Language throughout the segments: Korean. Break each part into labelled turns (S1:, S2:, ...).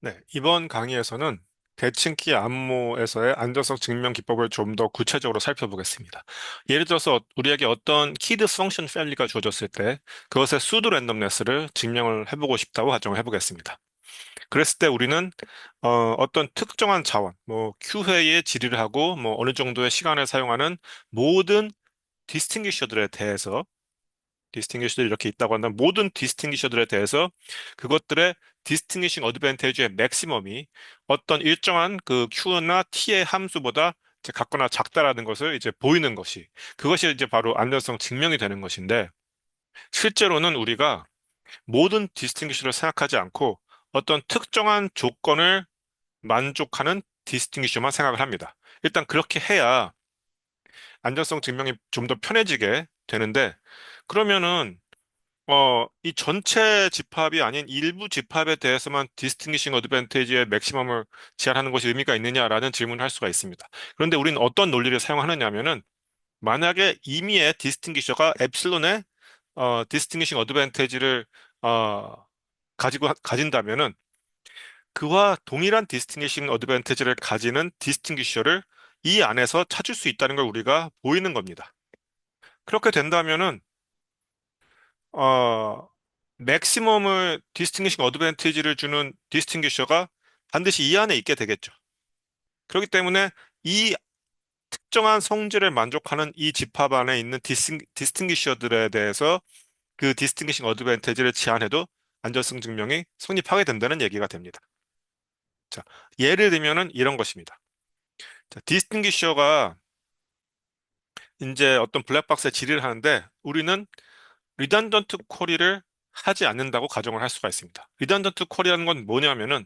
S1: 네, 이번 강의에서는 대칭키 안모에서의 안전성 증명 기법을 좀 더 구체적으로 살펴보겠습니다. 예를 들어서 우리에게 어떤 키드 펑션 밸리가 주어졌을 때 그것의 수도 랜덤네스를 증명을 해보고 싶다고 가정을 해보겠습니다. 그랬을 때 우리는 어떤 특정한 자원, 뭐 Q회의 질의를 하고 뭐 어느 정도의 시간을 사용하는 모든 디스팅기셔들에 대해서 디스팅기셔들이 이렇게 있다고 한다면 모든 디스팅기셔들에 대해서 그것들의 디스팅기싱 어드밴티지의 맥시멈이 어떤 일정한 그 Q나 T의 함수보다 이제 같거나 작다라는 것을 이제 보이는 것이 그것이 이제 바로 안전성 증명이 되는 것인데 실제로는 우리가 모든 디스팅기셔를 생각하지 않고 어떤 특정한 조건을 만족하는 디스팅기셔만 생각을 합니다. 일단 그렇게 해야 안전성 증명이 좀 더 편해지게 되는데 그러면은 이 전체 집합이 아닌 일부 집합에 대해서만 디스팅기싱 어드밴티지의 맥시멈을 제한하는 것이 의미가 있느냐라는 질문을 할 수가 있습니다. 그런데 우리는 어떤 논리를 사용하느냐면은 만약에 임의의 디스팅기셔가 엡실론의 디스팅기싱 어드밴티지를 가진다면은 그와 동일한 디스팅기싱 어드밴티지를 가지는 디스팅기셔를 이 안에서 찾을 수 있다는 걸 우리가 보이는 겁니다. 그렇게 된다면은 어, 맥시멈을 디스팅기싱 어드밴티지를 주는 디스팅기셔가 반드시 이 안에 있게 되겠죠. 그렇기 때문에 이 특정한 성질을 만족하는 이 집합 안에 있는 디스팅기셔들에 대해서 그 디스팅기싱 어드밴티지를 제한해도 안전성 증명이 성립하게 된다는 얘기가 됩니다. 자, 예를 들면은 이런 것입니다. 자, 디스팅기셔가 이제 어떤 블랙박스에 질의를 하는데 우리는 리단던트 쿼리를 하지 않는다고 가정을 할 수가 있습니다. 리단던트 쿼리라는 건 뭐냐면은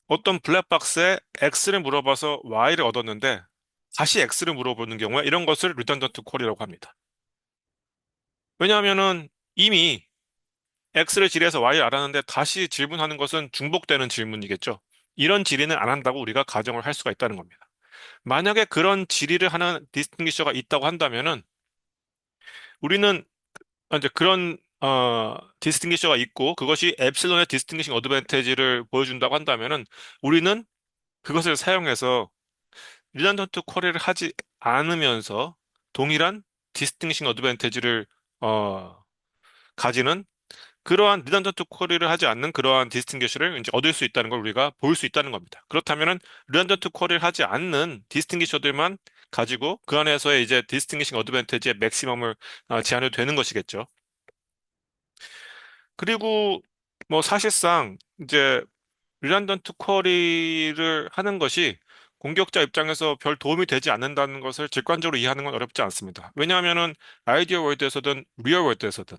S1: 어떤 블랙박스에 X를 물어봐서 Y를 얻었는데 다시 X를 물어보는 경우에 이런 것을 리던던트 콜이라고 합니다. 왜냐하면은 이미 X를 질의해서 Y를 알았는데 다시 질문하는 것은 중복되는 질문이겠죠. 이런 질의는 안 한다고 우리가 가정을 할 수가 있다는 겁니다. 만약에 그런 질의를 하는 디스팅기셔가 있다고 한다면은 우리는 이제 그런 디스팅기셔가 있고 그것이 엡실론의 디스팅기싱 어드밴티지를 보여준다고 한다면은 우리는 그것을 사용해서 리단던트 쿼리를 하지 않으면서 동일한 디스팅싱 어드밴티지를 어, 가지는 그러한 리단던트 쿼리를 하지 않는 그러한 디스팅기셔를 이제 얻을 수 있다는 걸 우리가 볼 수 있다는 겁니다. 그렇다면은 리단던트 쿼리를 하지 않는 디스팅기셔들만 가지고 그 안에서의 이제 디스팅기싱 어드밴티지의 맥시멈을 제한해도 되는 것이겠죠. 그리고 뭐 사실상 이제 리단던트 쿼리를 하는 것이 공격자 입장에서 별 도움이 되지 않는다는 것을 직관적으로 이해하는 건 어렵지 않습니다. 왜냐하면은 아이디어 월드에서든 리얼 월드에서든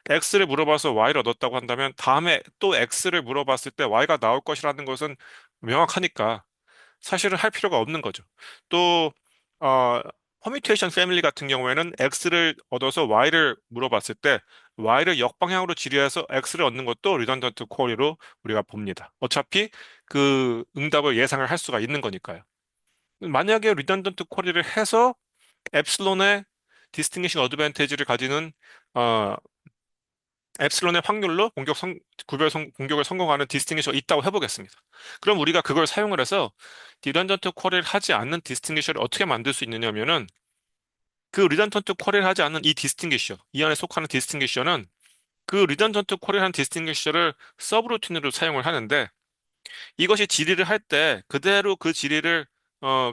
S1: X를 물어봐서 Y를 얻었다고 한다면 다음에 또 X를 물어봤을 때 Y가 나올 것이라는 것은 명확하니까 사실은 할 필요가 없는 거죠. 또 어, 퍼뮤테이션 패밀리 같은 경우에는 X를 얻어서 Y를 물어봤을 때 Y를 역방향으로 질의해서 X를 얻는 것도 리던던트 쿼리로 우리가 봅니다. 어차피 그 응답을 예상을 할 수가 있는 거니까요. 만약에 리던던트 쿼리를 해서 엡실론의 디스팅기싱 어드밴티지를 가지는 어, 엡실론의 확률로 공격을 성공하는 디스팅기셔가 있다고 해보겠습니다. 그럼 우리가 그걸 사용을 해서 리던던트 쿼리를 하지 않는 디스팅기셔를 어떻게 만들 수 있느냐면은 그 리던던트 쿼리를 하지 않는 이 디스팅기셔, 이 안에 속하는 디스팅기셔는 그 리던던트 쿼리를 한 디스팅기셔를 서브루틴으로 사용을 하는데 이것이 질의를 할 때 그대로 그 질의를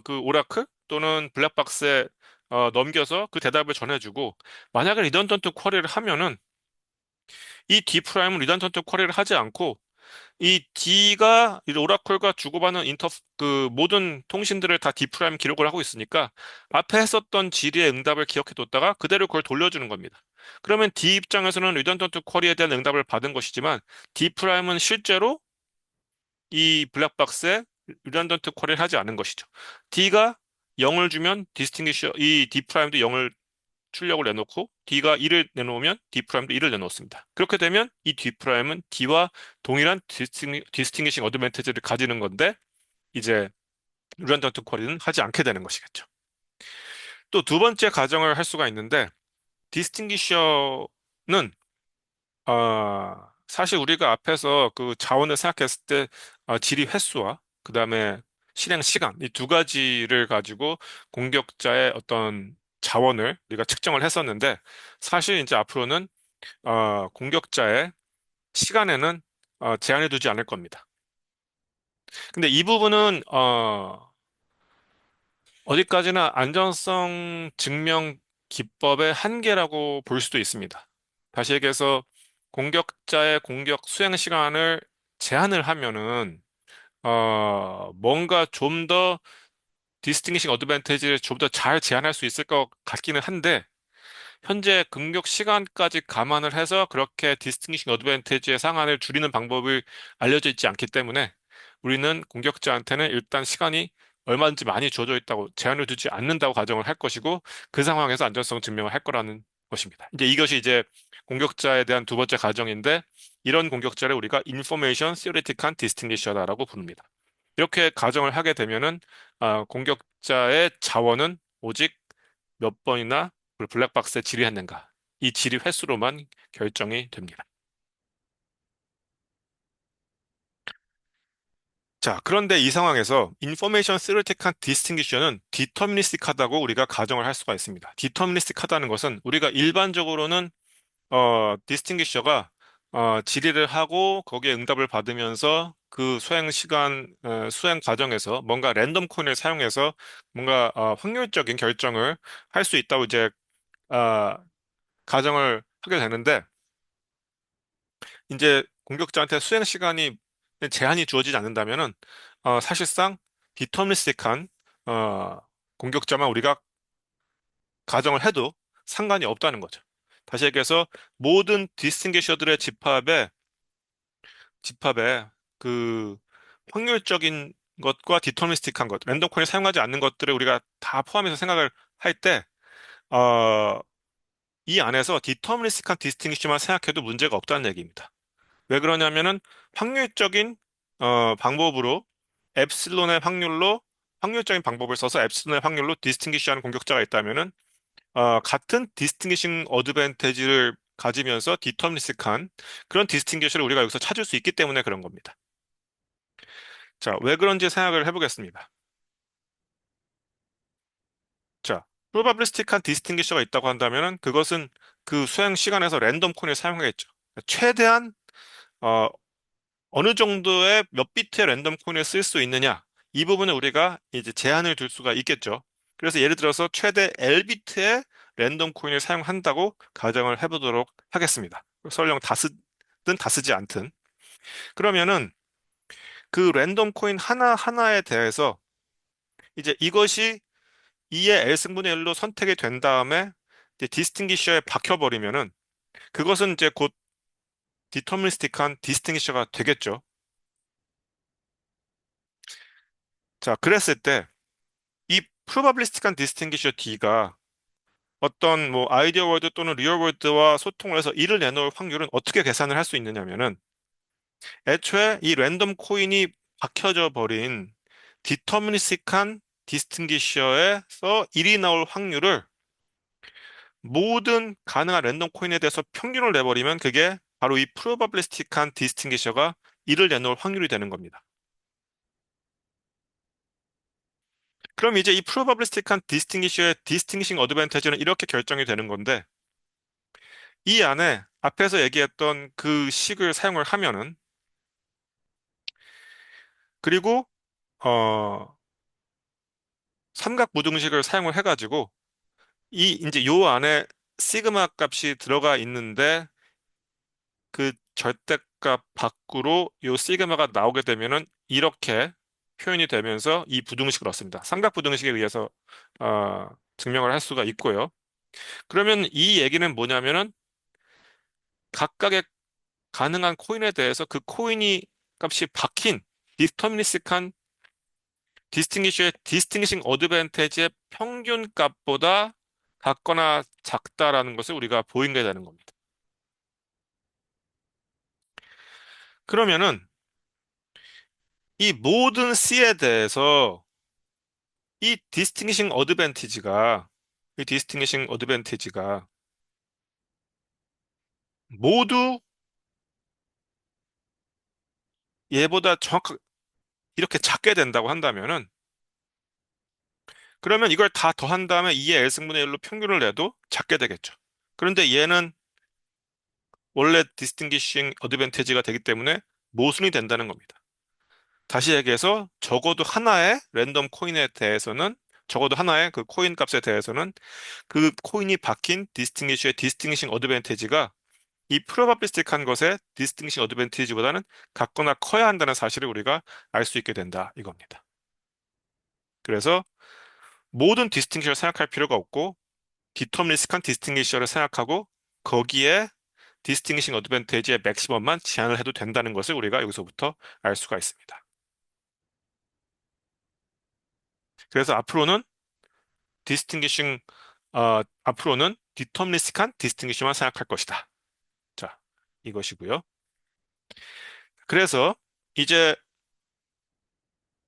S1: 그 오라클 또는 블랙박스에 넘겨서 그 대답을 전해주고 만약에 리던던트 쿼리를 하면은 이 D 프라임은 리던던트 쿼리를 하지 않고 이 D가 이 오라클과 주고받는 그 모든 통신들을 다 D 프라임 기록을 하고 있으니까 앞에 했었던 질의의 응답을 기억해뒀다가 그대로 그걸 돌려주는 겁니다. 그러면 D 입장에서는 리던던트 쿼리에 대한 응답을 받은 것이지만 D 프라임은 실제로 이 블랙박스에 리던던트 쿼리를 하지 않은 것이죠. D가 0을 주면 디스팅기셔 이 D 프라임도 0을 출력을 내놓고 D가 1을 내놓으면 D 프라임도 1을 내놓습니다. 그렇게 되면 이 D 프라임은 D와 동일한 디스팅기싱 어드밴티지를 가지는 건데 이제 리던던트 쿼리는 하지 않게 되는 것이겠죠. 또 두 번째 가정을 할 수가 있는데 디스팅기셔는 사실 우리가 앞에서 그 자원을 생각했을 때 질의 횟수와 그다음에 실행 시간 이 두 가지를 가지고 공격자의 어떤 자원을 우리가 측정을 했었는데 사실 이제 앞으로는 공격자의 시간에는 제한을 두지 않을 겁니다. 근데 이 부분은 어디까지나 안전성 증명 기법의 한계라고 볼 수도 있습니다. 다시 얘기해서 공격자의 공격 수행 시간을 제한을 하면은 뭔가 좀 더 디스팅싱 어드밴티지를 좀 더 잘 제한할 수 있을 것 같기는 한데 현재 공격 시간까지 감안을 해서 그렇게 디스팅싱 어드밴티지의 상한을 줄이는 방법이 알려져 있지 않기 때문에 우리는 공격자한테는 일단 시간이 얼마든지 많이 주어져 있다고 제한을 두지 않는다고 가정을 할 것이고 그 상황에서 안전성 증명을 할 거라는 것입니다. 이제 이것이 이제 공격자에 대한 두 번째 가정인데 이런 공격자를 우리가 인포메이션 시어리티칸 디스팅기셔다라고 부릅니다. 이렇게 가정을 하게 되면은 공격자의 자원은 오직 몇 번이나 그걸 블랙박스에 질의했는가. 이 질의 횟수로만 결정이 됩니다. 자, 그런데 이 상황에서 인포메이션 스테레오틱한 디스팅기션은 디터미니스틱하다고 우리가 가정을 할 수가 있습니다. 디터미니스틱하다는 것은 우리가 일반적으로는 디스팅기셔가 질의를 하고 거기에 응답을 받으면서 그 수행 시간, 수행 과정에서 뭔가 랜덤 코인을 사용해서 뭔가 확률적인 결정을 할 수 있다고 이제 어, 가정을 하게 되는데 이제 공격자한테 수행 시간이 제한이 주어지지 않는다면은 사실상 디터미니스틱한 어, 공격자만 우리가 가정을 해도 상관이 없다는 거죠. 다시 얘기해서 모든 디스팅기셔들의 집합에 그 확률적인 것과 디터미니스틱한 것, 랜덤 코인을 사용하지 않는 것들을 우리가 다 포함해서 생각을 할 때, 어, 이 안에서 디터미니스틱한 디스팅기셔만 생각해도 문제가 없다는 얘기입니다. 왜 그러냐면은 확률적인 방법으로 엡실론의 확률로 확률적인 방법을 써서 엡실론의 확률로 디스팅기시하는 공격자가 있다면은 같은 디스팅기싱 어드밴티지를 가지면서 디터미니스틱한 그런 디스팅기셔를 우리가 여기서 찾을 수 있기 때문에 그런 겁니다. 자, 왜 그런지 생각을 해보겠습니다. 자, 프로바빌리스틱한 디스팅기셔가 있다고 한다면은 그것은 그 수행 시간에서 랜덤 코인을 사용하겠죠. 최대한 어, 어느 정도의 몇 비트의 랜덤 코인을 쓸 수 있느냐 이 부분을 우리가 이제 제한을 둘 수가 있겠죠. 그래서 예를 들어서 최대 L비트의 랜덤 코인을 사용한다고 가정을 해보도록 하겠습니다. 설령 다 쓰든 다 쓰지 않든. 그러면은 그 랜덤 코인 하나하나에 대해서 이제 이것이 2의 L승분의 1로 선택이 된 다음에 이제 디스팅기셔에 박혀버리면은 그것은 이제 곧 디터미니스틱한 디스팅기셔가 되겠죠. 자, 그랬을 때 이 프로바빌리스틱한 디스팅기셔 D가 어떤 뭐 아이디어 월드 또는 리얼 월드와 소통을 해서 이를 내놓을 확률은 어떻게 계산을 할 수 있느냐면은 애초에 이 랜덤 코인이 박혀져 버린 디터미니스틱한 디스팅기셔에서 1이 나올 확률을 모든 가능한 랜덤 코인에 대해서 평균을 내버리면 그게 바로 이 프로바빌리스틱한 디스팅기셔가 1을 내놓을 확률이 되는 겁니다. 그럼 이제 이 프로바빌리스틱한 디스팅기셔의 디스팅싱 어드밴티지는 이렇게 결정이 되는 건데 이 안에 앞에서 얘기했던 그 식을 사용을 하면은 그리고 어 삼각 부등식을 사용을 해가지고 이 이제 요 안에 시그마 값이 들어가 있는데 그 절대값 밖으로 요 시그마가 나오게 되면은 이렇게 표현이 되면서 이 부등식을 얻습니다. 삼각 부등식에 의해서 증명을 할 수가 있고요. 그러면 이 얘기는 뭐냐면은 각각의 가능한 코인에 대해서 그 코인이 값이 박힌 디터미니스틱한 디스팅기셔의 디스팅싱 어드밴티지의 평균 값보다 같거나 작다라는 것을 우리가 보인게 되는 겁니다. 그러면은 이 모든 C에 대해서 이 디스팅싱 어드밴티지가 이 디스팅싱 어드밴티지가 모두 얘보다 정확하게 이렇게 작게 된다고 한다면은 그러면 이걸 다 더한 다음에 2의 L승분의 1로 평균을 내도 작게 되겠죠. 그런데 얘는 원래 디스팅기싱 어드밴티지가 되기 때문에 모순이 된다는 겁니다. 다시 얘기해서 적어도 하나의 랜덤 코인에 대해서는 적어도 하나의 그 코인 값에 대해서는 그 코인이 박힌 디스팅기시의 디스팅싱 어드밴티지가 이 프로바빌리스틱한 것의 디스팅싱 어드밴티지보다는 같거나 커야 한다는 사실을 우리가 알 수 있게 된다 이겁니다. 그래서 모든 디스팅션을 생각할 필요가 없고 디터미니스틱한 디스팅기셔를 생각하고 거기에 디스팅싱 어드밴티지의 맥시멈만 제한을 해도 된다는 것을 우리가 여기서부터 알 수가 있습니다. 그래서 디스팅기싱 앞으로는 디터미니스틱한 디스팅기셔만 생각할 것이다. 자, 이것이고요. 그래서 이제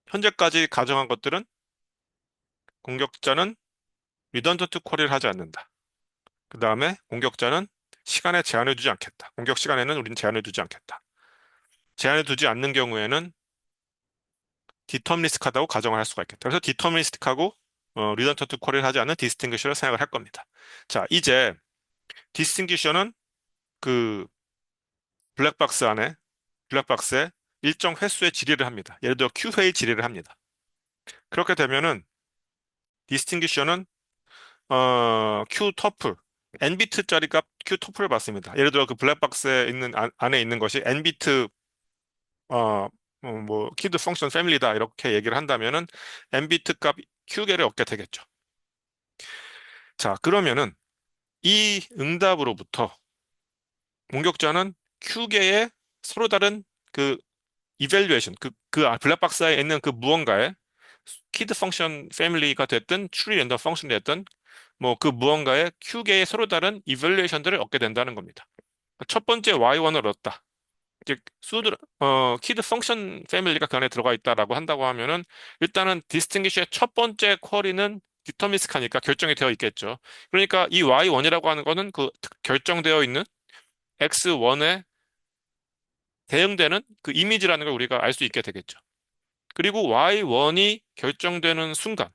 S1: 현재까지 가정한 것들은 공격자는 리던던트 쿼리를 하지 않는다. 그 다음에 공격자는 시간에 제한을 두지 않겠다. 공격 시간에는 우리는 제한을 두지 않겠다. 제한을 두지 않는 경우에는 디터미니스틱하다고 가정을 할 수가 있겠다. 그래서 디터미니스틱하고 리던던트 쿼리를 하지 않는 디스팅기셔를 생각을 할 겁니다. 자, 이제 디스팅기셔는 그 블랙박스 안에 블랙박스에 일정 횟수의 질의를 합니다. 예를 들어 Q회의 질의를 합니다. 그렇게 되면은 디스팅기셔는 Q 터플 n비트짜리 값 Q 터플을 받습니다. 예를 들어 그 블랙박스에 있는 안에 있는 것이 n비트 뭐 키드 펑션 패밀리다 이렇게 얘기를 한다면은 n비트 값 Q개를 얻게 되겠죠. 자, 그러면은 이 응답으로부터 공격자는 Q개의 서로 다른 그 이밸류에이션 블랙박스에 있는 그 무언가의 키드 펑션 패밀리가 됐든 추리 랜덤 펑션이 됐든 뭐 그 무언가의 Q개의 서로 다른 이밸류에이션들을 얻게 된다는 겁니다. 첫 번째 Y1을 얻었다. 즉 키드 펑션 패밀리가 그 안에 들어가 있다라고 한다고 하면은 일단은 디스팅기시의 첫 번째 쿼리는 디터미스틱하니까 결정이 되어 있겠죠. 그러니까 이 Y1이라고 하는 거는 그 결정되어 있는 X1에 대응되는 그 이미지라는 걸 우리가 알 수 있게 되겠죠. 그리고 Y1이 결정되는 순간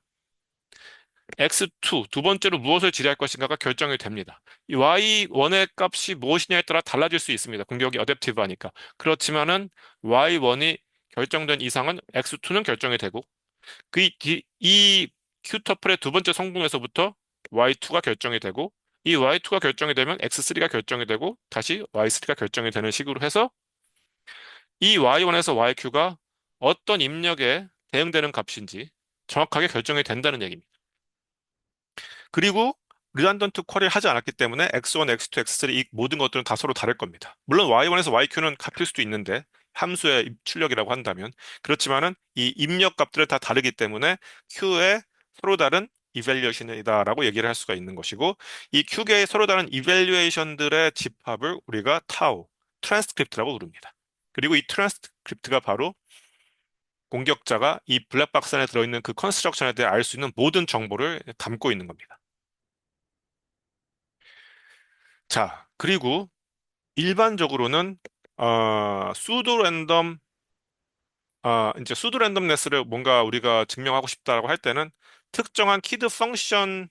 S1: X2, 두 번째로 무엇을 질의할 것인가가 결정이 됩니다. 이 Y1의 값이 무엇이냐에 따라 달라질 수 있습니다. 공격이 어댑티브하니까. 그렇지만은 Y1이 결정된 이상은 X2는 결정이 되고, 이 Q터플의 두 번째 성분에서부터 Y2가 결정이 되고, 이 Y2가 결정이 되면 X3가 결정이 되고, 다시 Y3가 결정이 되는 식으로 해서 이 Y1에서 YQ가 어떤 입력에 대응되는 값인지 정확하게 결정이 된다는 얘기입니다. 그리고 리단던트 쿼리를 하지 않았기 때문에 X1, X2, X3 이 모든 것들은 다 서로 다를 겁니다. 물론 Y1에서 YQ는 같을 수도 있는데 함수의 출력이라고 한다면 그렇지만은 이 입력 값들은 다 다르기 때문에 Q의 서로 다른 이밸류에이션이다라고 얘기를 할 수가 있는 것이고 이 Q계의 서로 다른 이밸류에이션들의 집합을 우리가 타우, 트랜스크립트라고 부릅니다. 그리고 이 트랜스크립트가 바로 공격자가 이 블랙박스 안에 들어있는 그 컨스트럭션에 대해 알 수 있는 모든 정보를 담고 있는 겁니다. 자, 그리고 일반적으로는 수도 랜덤 이제 수도 랜덤네스를 뭔가 우리가 증명하고 싶다라고 할 때는 특정한 키드 펑션이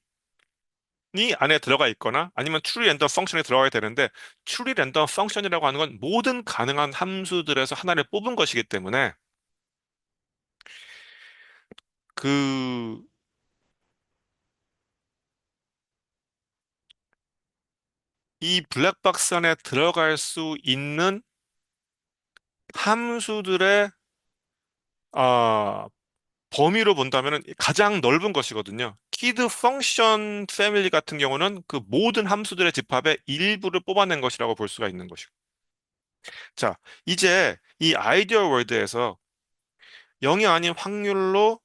S1: 안에 들어가 있거나 아니면 truly 랜덤 펑션이 들어가야 되는데 truly 랜덤 펑션이라고 하는 건 모든 가능한 함수들에서 하나를 뽑은 것이기 때문에 그 이 블랙박스 안에 들어갈 수 있는 함수들의 아, 범위로 본다면 가장 넓은 것이거든요. 키드 펑션 패밀리 같은 경우는 그 모든 함수들의 집합의 일부를 뽑아낸 것이라고 볼 수가 있는 것이고. 자, 이제 이 아이디어 월드에서 0이 아닌 확률로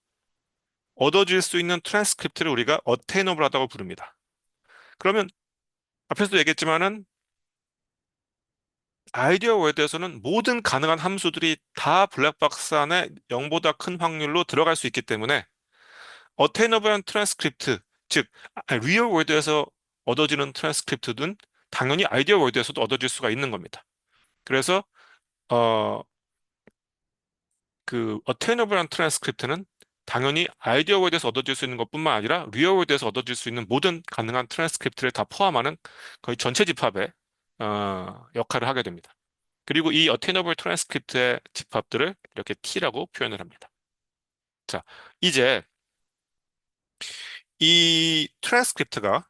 S1: 얻어질 수 있는 트랜스크립트를 우리가 어테이너블하다고 부릅니다. 그러면 앞에서도 얘기했지만은 아이디어 월드에서는 모든 가능한 함수들이 다 블랙박스 안에 0보다 큰 확률로 들어갈 수 있기 때문에 어테이너블한 트랜스크립트, 즉 리얼 월드에서 얻어지는 트랜스크립트는 당연히 아이디어 월드에서도 얻어질 수가 있는 겁니다. 그래서 어, 그 어테이너블한 트랜스크립트는 당연히 아이디어 월드에서 얻어질 수 있는 것뿐만 아니라 리얼 월드에서 얻어질 수 있는 모든 가능한 트랜스크립트를 다 포함하는 거의 전체 집합의 역할을 하게 됩니다. 그리고 이 어테이너블 트랜스크립트의 집합들을 이렇게 T라고 표현을 합니다. 자, 이제 이 트랜스크립트가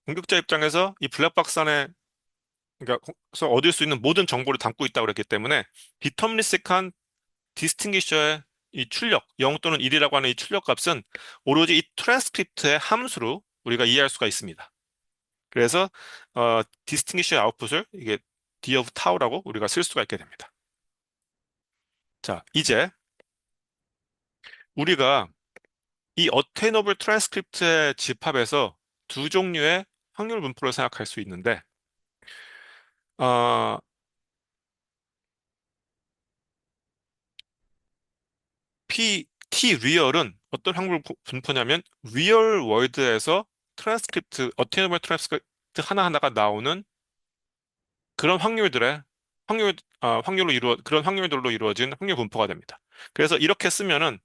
S1: 공격자 입장에서 이 블랙박스 안에 그러니까 그래서 얻을 수 있는 모든 정보를 담고 있다고 그랬기 때문에 디터미니스틱한 디스팅기셔의 이 출력, 0 또는 1이라고 하는 이 출력 값은 오로지 이 트랜스크립트의 함수로 우리가 이해할 수가 있습니다. 그래서 디스팅기셔의 아웃풋을 이게 d of tau라고 우리가 쓸 수가 있게 됩니다. 자, 이제 우리가 이 어테이너블 트랜스크립트의 집합에서 두 종류의 확률 분포를 생각할 수 있는데 어, T 리얼은 어떤 확률 분포냐면 리얼 월드에서 트랜스크립트, 어테이너블 트랜스크립트 하나하나가 나오는 그런 그런 확률들로 이루어진 확률 분포가 됩니다. 그래서 이렇게 쓰면은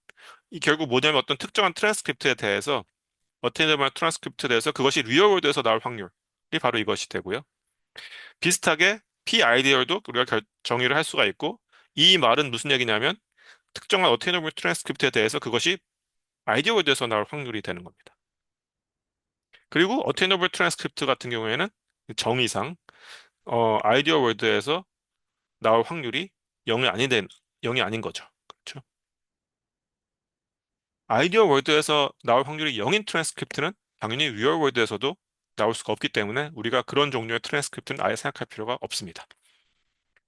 S1: 이 결국 뭐냐면 어떤 특정한 트랜스크립트에 대해서 어테이너블 트랜스크립트에 대해서 그것이 리얼 월드에서 나올 확률이 바로 이것이 되고요. 비슷하게 p 아이디어도 우리가 정의를 할 수가 있고 이 말은 무슨 얘기냐면 특정한 어테이너블 트랜스크립트에 대해서 그것이 아이디어 월드에서 나올 확률이 되는 겁니다. 그리고 어테이너블 트랜스크립트 같은 경우에는 정의상 아이디어 월드에서 나올 확률이 0이 영이 아닌 거죠. 그렇죠? 아이디어 월드에서 나올 확률이 0인 트랜스크립트는 당연히 리얼 월드에서도 나올 수가 없기 때문에 우리가 그런 종류의 트랜스크립트는 아예 생각할 필요가 없습니다.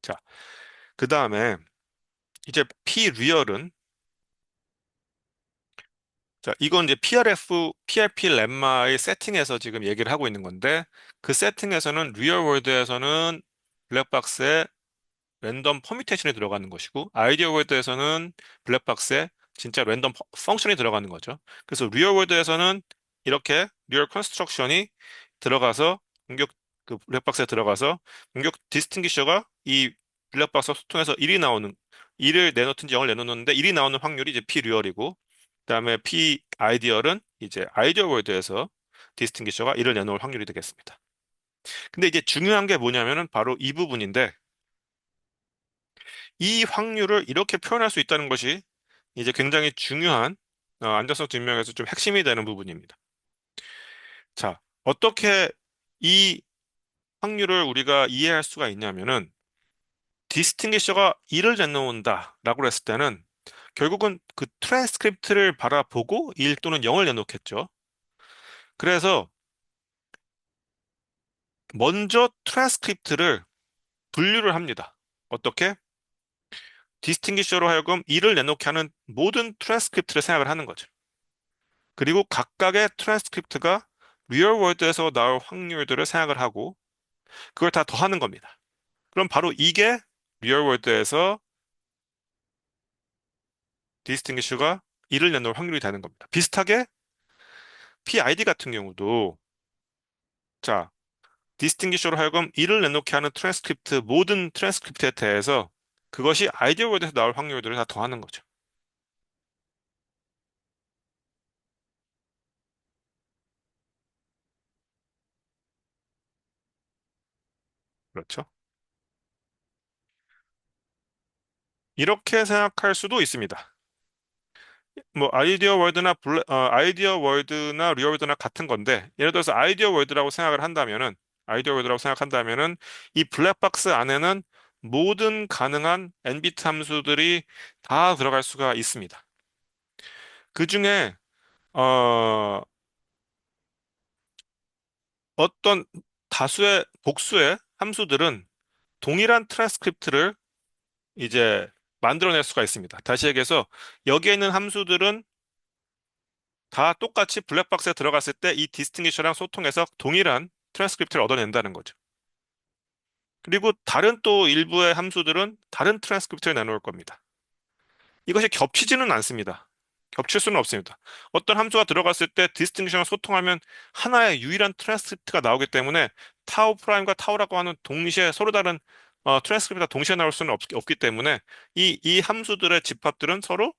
S1: 자, 그 다음에 이제 p 리얼은 자, 이건 이제 PRP 렘마의 세팅에서 지금 얘기를 하고 있는 건데 그 세팅에서는 리얼 월드에서는 블랙박스에 랜덤 퍼뮤테이션이 들어가는 것이고 아이디어 월드에서는 블랙박스에 진짜 랜덤 펑션이 들어가는 거죠. 그래서 리얼 월드에서는 이렇게 리얼 컨스트럭션이 들어가서 공격 그 블랙박스에 들어가서 공격 디스팅기셔가 이 블랙박스 소통해서 1이 나오는 1을 내놓든지 0을 내놓는데 1이 나오는 확률이 이제 P 리얼이고 그다음에 P 아이디얼은 이제 아이디어 월드에서 디스팅기셔가 1을 내놓을 확률이 되겠습니다. 근데 이제 중요한 게 뭐냐면은 바로 이 부분인데 이 확률을 이렇게 표현할 수 있다는 것이 이제 굉장히 중요한 안정성 증명에서 좀 핵심이 되는 부분입니다. 자, 어떻게 이 확률을 우리가 이해할 수가 있냐면은 디스팅기셔가 1을 내놓는다라고 했을 때는 결국은 그 트랜스크립트를 바라보고 1 또는 0을 내놓겠죠. 그래서 먼저 트랜스크립트를 분류를 합니다. 어떻게? 디스팅기셔로 하여금 1을 내놓게 하는 모든 트랜스크립트를 생각을 하는 거죠. 그리고 각각의 트랜스크립트가 리얼 월드에서 나올 확률들을 생각을 하고 그걸 다 더하는 겁니다. 그럼 바로 이게 리얼 월드에서 디스팅기슈가 1을 내놓을 확률이 되는 겁니다. 비슷하게 PID 같은 경우도 자, 디스팅기슈로 하여금 1을 내놓게 하는 모든 트랜스크립트에 대해서 그것이 아이디어 월드에서 나올 확률들을 다 더하는 거죠. 그렇죠? 이렇게 생각할 수도 있습니다. 뭐 아이디어 월드나 리얼 월드나 같은 건데 예를 들어서 아이디어 월드라고 생각한다면은 이 블랙박스 안에는 모든 가능한 n비트 함수들이 다 들어갈 수가 있습니다. 그중에 어, 어떤 복수의 함수들은 동일한 트랜스크립트를 이제 만들어낼 수가 있습니다. 다시 얘기해서 여기에 있는 함수들은 다 똑같이 블랙박스에 들어갔을 때 이 디스팅기셔랑 소통해서 동일한 트랜스크립트를 얻어낸다는 거죠. 그리고 다른 또 일부의 함수들은 다른 트랜스크립트를 내놓을 겁니다. 이것이 겹치지는 않습니다. 겹칠 수는 없습니다. 어떤 함수가 들어갔을 때 디스팅션을 소통하면 하나의 유일한 트랜스크립트가 나오기 때문에 타우 프라임과 타우라고 하는 동시에 서로 다른 트랜스크립트가 동시에 나올 수는 없기 때문에 이 함수들의 집합들은 서로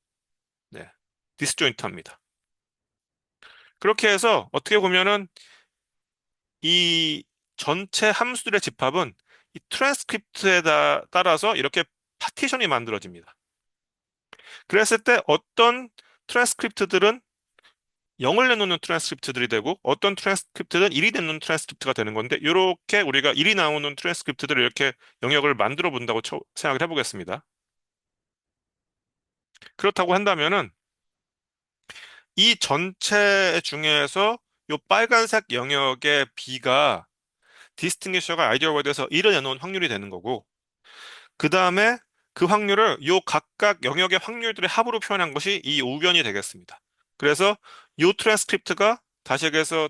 S1: 네, 디스조인트합니다. 그렇게 해서 어떻게 보면은 이 전체 함수들의 집합은 이 트랜스크립트에 따라서 이렇게 파티션이 만들어집니다. 그랬을 때 어떤 트랜스크립트들은 0을 내놓는 트랜스크립트들이 되고 어떤 트랜스크립트는 1이 내놓는 트랜스크립트가 되는 건데 이렇게 우리가 1이 나오는 트랜스크립트들을 이렇게 영역을 만들어 본다고 생각을 해보겠습니다. 그렇다고 한다면은 이 전체 중에서 요 빨간색 영역의 B가 디스팅기셔가 아이디어 월드에서 1을 내놓은 확률이 되는 거고 그 다음에 그 확률을 요 각각 영역의 확률들의 합으로 표현한 것이 이 우변이 되겠습니다. 그래서 요 트랜스크립트가 다시 얘기해서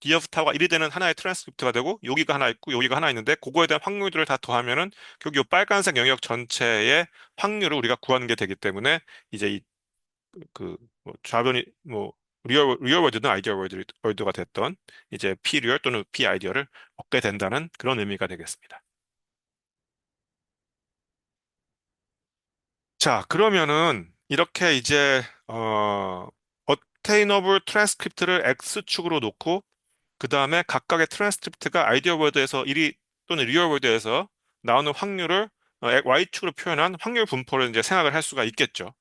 S1: d of 타가 1이 되는 하나의 트랜스크립트가 되고 여기가 하나 있고 여기가 하나 있는데 그거에 대한 확률들을 다 더하면은 결국 요 빨간색 영역 전체의 확률을 우리가 구하는 게 되기 때문에 이제 뭐 좌변이 뭐 리얼 월드든 아이디어 월드가 됐던 이제 P 리얼 또는 P 아이디어를 얻게 된다는 그런 의미가 되겠습니다. 자, 그러면은 이렇게 이제 어테이너블 트랜스크립트를 X축으로 놓고 그 다음에 각각의 트랜스크립트가 아이디어 월드에서 1위 또는 리얼 월드에서 나오는 확률을 Y축으로 표현한 확률 분포를 이제 생각을 할 수가 있겠죠.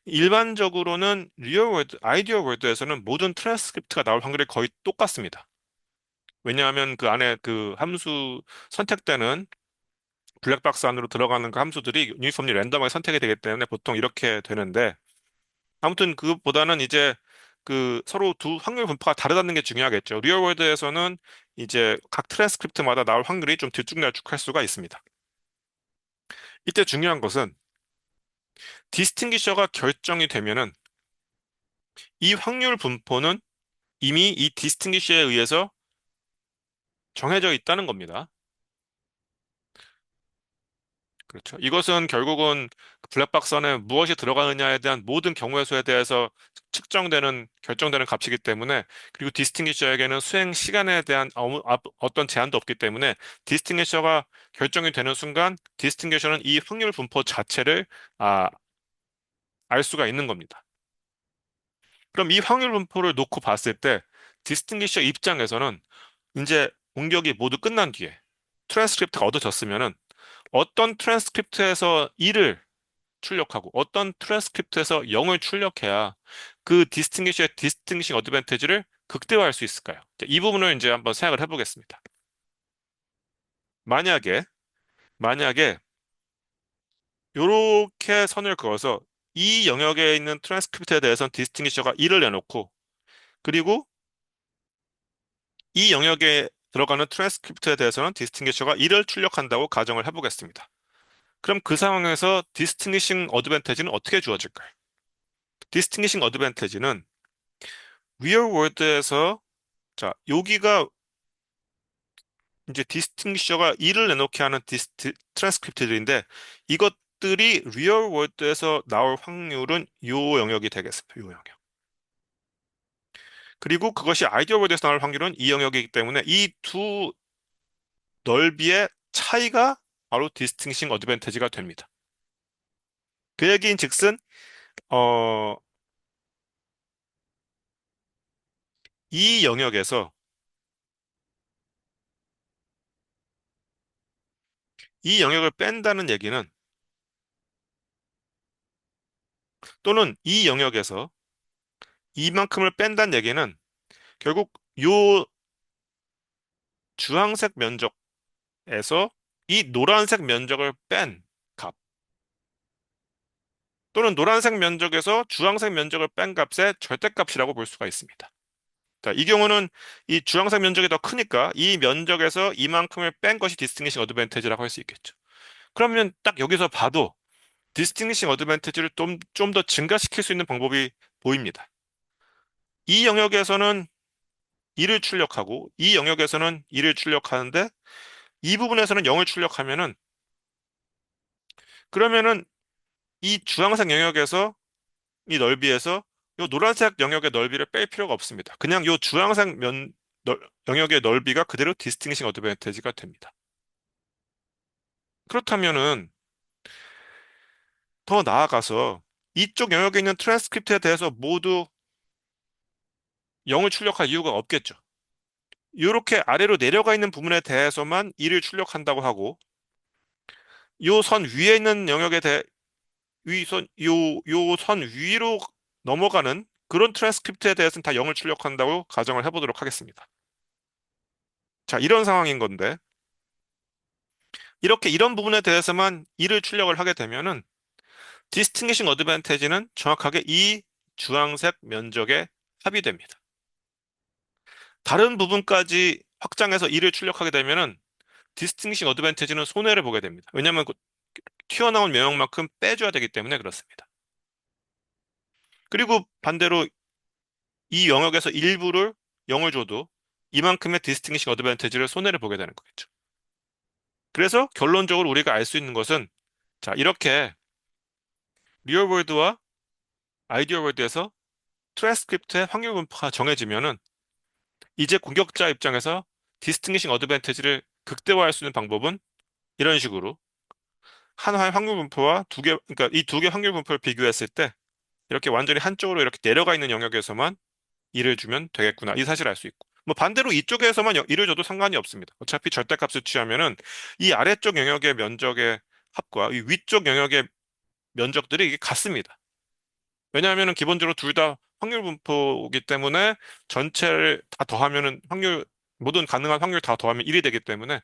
S1: 일반적으로는 리얼 월드, 아이디어 월드에서는 모든 트랜스크립트가 나올 확률이 거의 똑같습니다. 왜냐하면 그 안에 그 함수 선택되는 블랙박스 안으로 들어가는 그 함수들이 유니폼리 랜덤하게 선택이 되기 때문에 보통 이렇게 되는데 아무튼 그보다는 이제 그 서로 두 확률 분포가 다르다는 게 중요하겠죠. 리얼월드에서는 이제 각 트랜스크립트마다 나올 확률이 좀 들쭉날쭉할 수가 있습니다. 이때 중요한 것은 디스팅기셔가 결정이 되면은 이 확률 분포는 이미 이 디스팅기셔에 의해서 정해져 있다는 겁니다. 그렇죠. 이것은 결국은 블랙박스 안에 무엇이 들어가느냐에 대한 모든 경우의 수에 대해서 결정되는 값이기 때문에, 그리고 디스팅기셔에게는 수행 시간에 대한 어떤 제한도 없기 때문에, 디스팅기셔가 결정이 되는 순간, 디스팅기셔는 이 확률 분포 자체를, 아, 알 수가 있는 겁니다. 그럼 이 확률 분포를 놓고 봤을 때, 디스팅기셔 입장에서는 이제 공격이 모두 끝난 뒤에, 트랜스크립트가 얻어졌으면은, 어떤 트랜스크립트에서 1을 출력하고 어떤 트랜스크립트에서 0을 출력해야 그 디스팅기셔의 디스팅싱 어드밴티지를 극대화할 수 있을까요? 자, 이 부분을 이제 한번 생각을 해보겠습니다. 만약에 만약에 이렇게 선을 그어서 이 영역에 있는 트랜스크립트에 대해서는 디스팅기셔가 1을 내놓고 그리고 이 영역에 들어가는 트랜스크립트에 대해서는 디스팅기셔가 1을 출력한다고 가정을 해보겠습니다. 그럼 그 상황에서 디스팅기싱 어드밴티지는 어떻게 주어질까요? 디스팅기싱 어드밴티지는 리얼 월드에서 자, 여기가 이제 디스팅셔가 1을 내놓게 하는 트랜스크립트들인데 이것들이 리얼 월드에서 나올 확률은 요 영역이 되겠습니다. 요 영역. 그리고 그것이 아이디어 월드에서 나올 확률은 이 영역이기 때문에 이 두 넓이의 차이가 바로 디스팅싱 어드밴티지가 됩니다. 그 얘기인 즉슨 어, 이 영역에서 이 영역을 뺀다는 얘기는 또는 이 영역에서 이만큼을 뺀다는 얘기는 결국 요 주황색 면적에서 이 노란색 면적을 뺀 값, 또는 노란색 면적에서 주황색 면적을 뺀 값의 절대값이라고 볼 수가 있습니다. 자, 이 경우는 이 주황색 면적이 더 크니까 이 면적에서 이만큼을 뺀 것이 디스팅리싱 어드밴티지라고 할 수 있겠죠. 그러면 딱 여기서 봐도 디스팅리싱 어드밴티지를 좀 더 증가시킬 수 있는 방법이 보입니다. 이 영역에서는 1을 출력하고 이 영역에서는 1을 출력하는데 이 부분에서는 0을 출력하면은 그러면은 이 주황색 영역에서 이 넓이에서 이 노란색 영역의 넓이를 뺄 필요가 없습니다. 그냥 이 주황색 영역의 넓이가 그대로 디스팅싱 어드밴티지가 됩니다. 그렇다면은 더 나아가서 이쪽 영역에 있는 트랜스크립트에 대해서 모두 0을 출력할 이유가 없겠죠. 이렇게 아래로 내려가 있는 부분에 대해서만 1을 출력한다고 하고, 요 선 위에 있는 영역에 대해 요 선 위로 넘어가는 그런 트랜스크립트에 대해서는 다 0을 출력한다고 가정을 해보도록 하겠습니다. 자, 이런 상황인 건데, 이렇게 이런 부분에 대해서만 1을 출력을 하게 되면은 디스팅기싱 어드밴티지는 정확하게 이 주황색 면적에 합의됩니다. 다른 부분까지 확장해서 1을 출력하게 되면은 디스팅기싱 어드밴티지는 손해를 보게 됩니다. 왜냐하면 그 튀어나온 면역만큼 빼줘야 되기 때문에 그렇습니다. 그리고 반대로 이 영역에서 일부를 0을 줘도 이만큼의 디스팅기싱 어드밴티지를 손해를 보게 되는 거겠죠. 그래서 결론적으로 우리가 알 수 있는 것은 자, 이렇게 리얼월드와 아이디어 월드에서 트랜스크립트의 확률 분포가 정해지면은 이제 공격자 입장에서 디스팅기싱 어드밴티지를 극대화할 수 있는 방법은 이런 식으로 한화의 확률 분포와 그러니까 이 두 개 확률 분포를 비교했을 때 이렇게 완전히 한쪽으로 이렇게 내려가 있는 영역에서만 1을 주면 되겠구나. 이 사실을 알 수 있고. 뭐 반대로 이쪽에서만 1을 줘도 상관이 없습니다. 어차피 절대값을 취하면은 이 아래쪽 영역의 면적의 합과 이 위쪽 영역의 면적들이 이게 같습니다. 왜냐하면은 기본적으로 둘 다 확률 분포이기 때문에 전체를 다 더하면은 모든 가능한 확률 다 더하면 1이 되기 때문에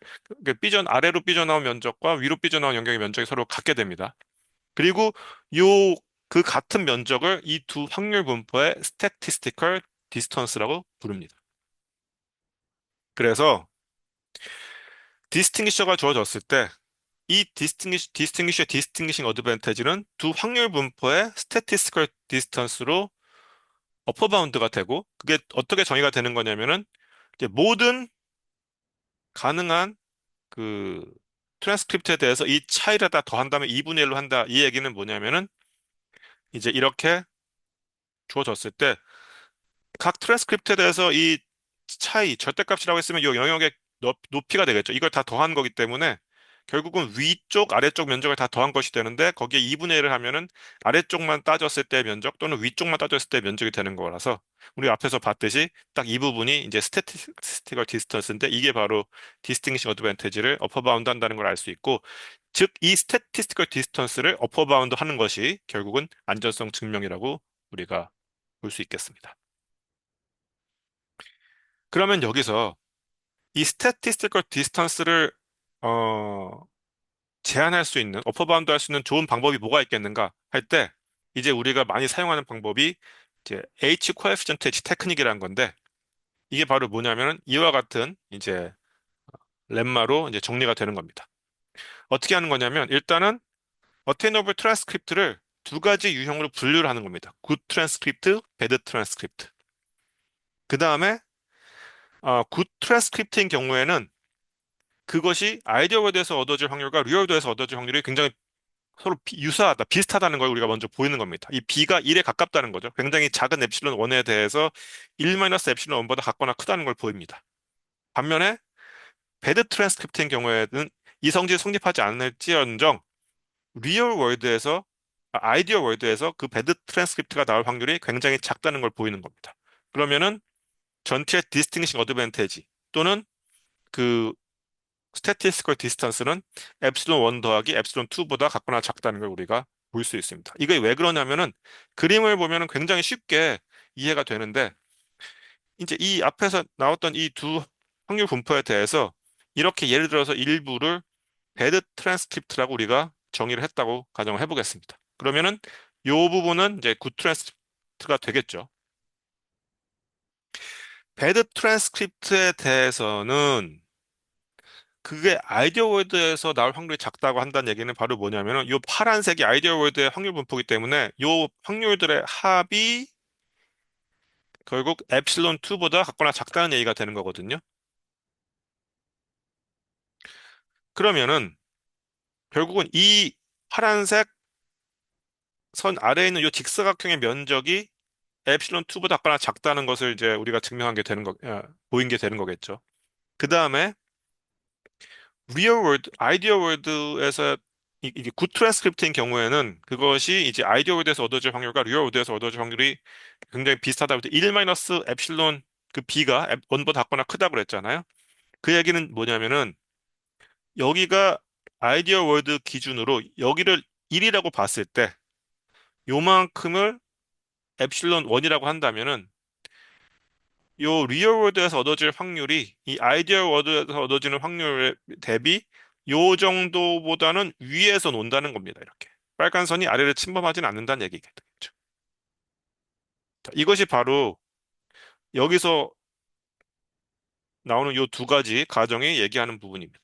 S1: 아래로 삐져나온 면적과 위로 삐져나온 영역의 면적이 서로 같게 됩니다. 그리고 요 그 같은 면적을 이 두 확률 분포의 statistical distance라고 부릅니다. 그래서 디스팅기셔가 주어졌을 때 이 디스팅기싱 어드밴티지는 두 확률 분포의 statistical distance로 어퍼 바운드가 되고 그게 어떻게 정의가 되는 거냐면은 이제 모든 가능한 그 트랜스크립트에 대해서 이 차이를 다 더한다면 2분의 1로 한다. 이 얘기는 뭐냐면은 이제 이렇게 주어졌을 때 각 트랜스크립트에 대해서 이 차이, 절대값이라고 했으면 이 영역의 높이가 되겠죠. 이걸 다 더한 거기 때문에 결국은 위쪽, 아래쪽 면적을 다 더한 것이 되는데 거기에 2분의 1을 하면은 아래쪽만 따졌을 때 면적 또는 위쪽만 따졌을 때 면적이 되는 거라서 우리 앞에서 봤듯이 딱 이 부분이 이제 스태티스티컬 디스턴스인데 이게 바로 디스팅싱 어드밴티지를 어퍼 바운드 한다는 걸 알 수 있고 즉 이 스태티스티컬 디스턴스를 어퍼 바운드 하는 것이 결국은 안전성 증명이라고 우리가 볼 수 있겠습니다. 그러면 여기서 이 statistical distance를 어, 제한할 수 있는, 어퍼바운드 할 수 있는 좋은 방법이 뭐가 있겠는가 할 때, 이제 우리가 많이 사용하는 방법이 이제 H coefficient H 테크닉이라는 건데, 이게 바로 뭐냐면은 이와 같은 이제 렘마로 이제 정리가 되는 겁니다. 어떻게 하는 거냐면 일단은 어테이너블 트랜스크립트를 두 가지 유형으로 분류를 하는 겁니다. 굿 트랜스크립트, 배드 트랜스크립트. 그 다음에 굿 트랜스크립트인 경우에는 그것이 아이디어 월드에서 얻어질 확률과 리얼 월드에서 얻어질 확률이 굉장히 서로 유사하다, 비슷하다는 걸 우리가 먼저 보이는 겁니다. 이 b가 1에 가깝다는 거죠. 굉장히 작은 엡실론 1에 대해서 1-엡실론 1보다 같거나 크다는 걸 보입니다. 반면에 배드 트랜스크립트인 경우에는 이 성질이 성립하지 않을지언정 리얼 월드에서 아이디어 월드에서 그 배드 트랜스크립트가 나올 확률이 굉장히 작다는 걸 보이는 겁니다. 그러면은 전체 디스팅싱 어드밴티지 또는 그 스태티스티컬 디스턴스는 엡실론 1 더하기 엡실론 2보다 같거나 작다는 걸 우리가 볼 수 있습니다. 이게 왜 그러냐면은 그림을 보면은 굉장히 쉽게 이해가 되는데 이제 이 앞에서 나왔던 이 두 확률 분포에 대해서 이렇게 예를 들어서 일부를 배드 트랜스크립트라고 우리가 정의를 했다고 가정을 해보겠습니다. 그러면은 이 부분은 이제 굿 트랜스크립트가 되겠죠. 배드 트랜스크립트에 대해서는 그게 아이디어 월드에서 나올 확률이 작다고 한다는 얘기는 바로 뭐냐면은 이 파란색이 아이디어 월드의 확률 분포이기 때문에 이 확률들의 합이 결국 엡실론 2보다 같거나 작다는 얘기가 되는 거거든요. 그러면은 결국은 이 파란색 선 아래에 있는 이 직사각형의 면적이 엡실론 2보다 같거나 작다는 것을 이제 우리가 증명한 게 되는 보인 게 되는 거겠죠. 그 다음에 리얼 월드, 아이디어 월드에서 이게 굿 트랜스크립트인 경우에는 그것이 이제 아이디어 월드에서 얻어질 확률과 리얼 월드에서 얻어질 확률이 굉장히 비슷하다고 할 때 1 마이너스 엡실론 그 b가 1보다 작거나 크다고 그랬잖아요. 그 얘기는 뭐냐면은 여기가 아이디어 월드 기준으로 여기를 1이라고 봤을 때 요만큼을 엡실론 1이라고 한다면은 요 리얼 월드에서 얻어질 확률이 이 아이디어 월드에서 얻어지는 확률 대비 요 정도보다는 위에서 논다는 겁니다. 이렇게. 빨간 선이 아래를 침범하진 않는다는 얘기겠죠. 자, 이것이 바로 여기서 나오는 요 두 가지 가정이 얘기하는 부분입니다.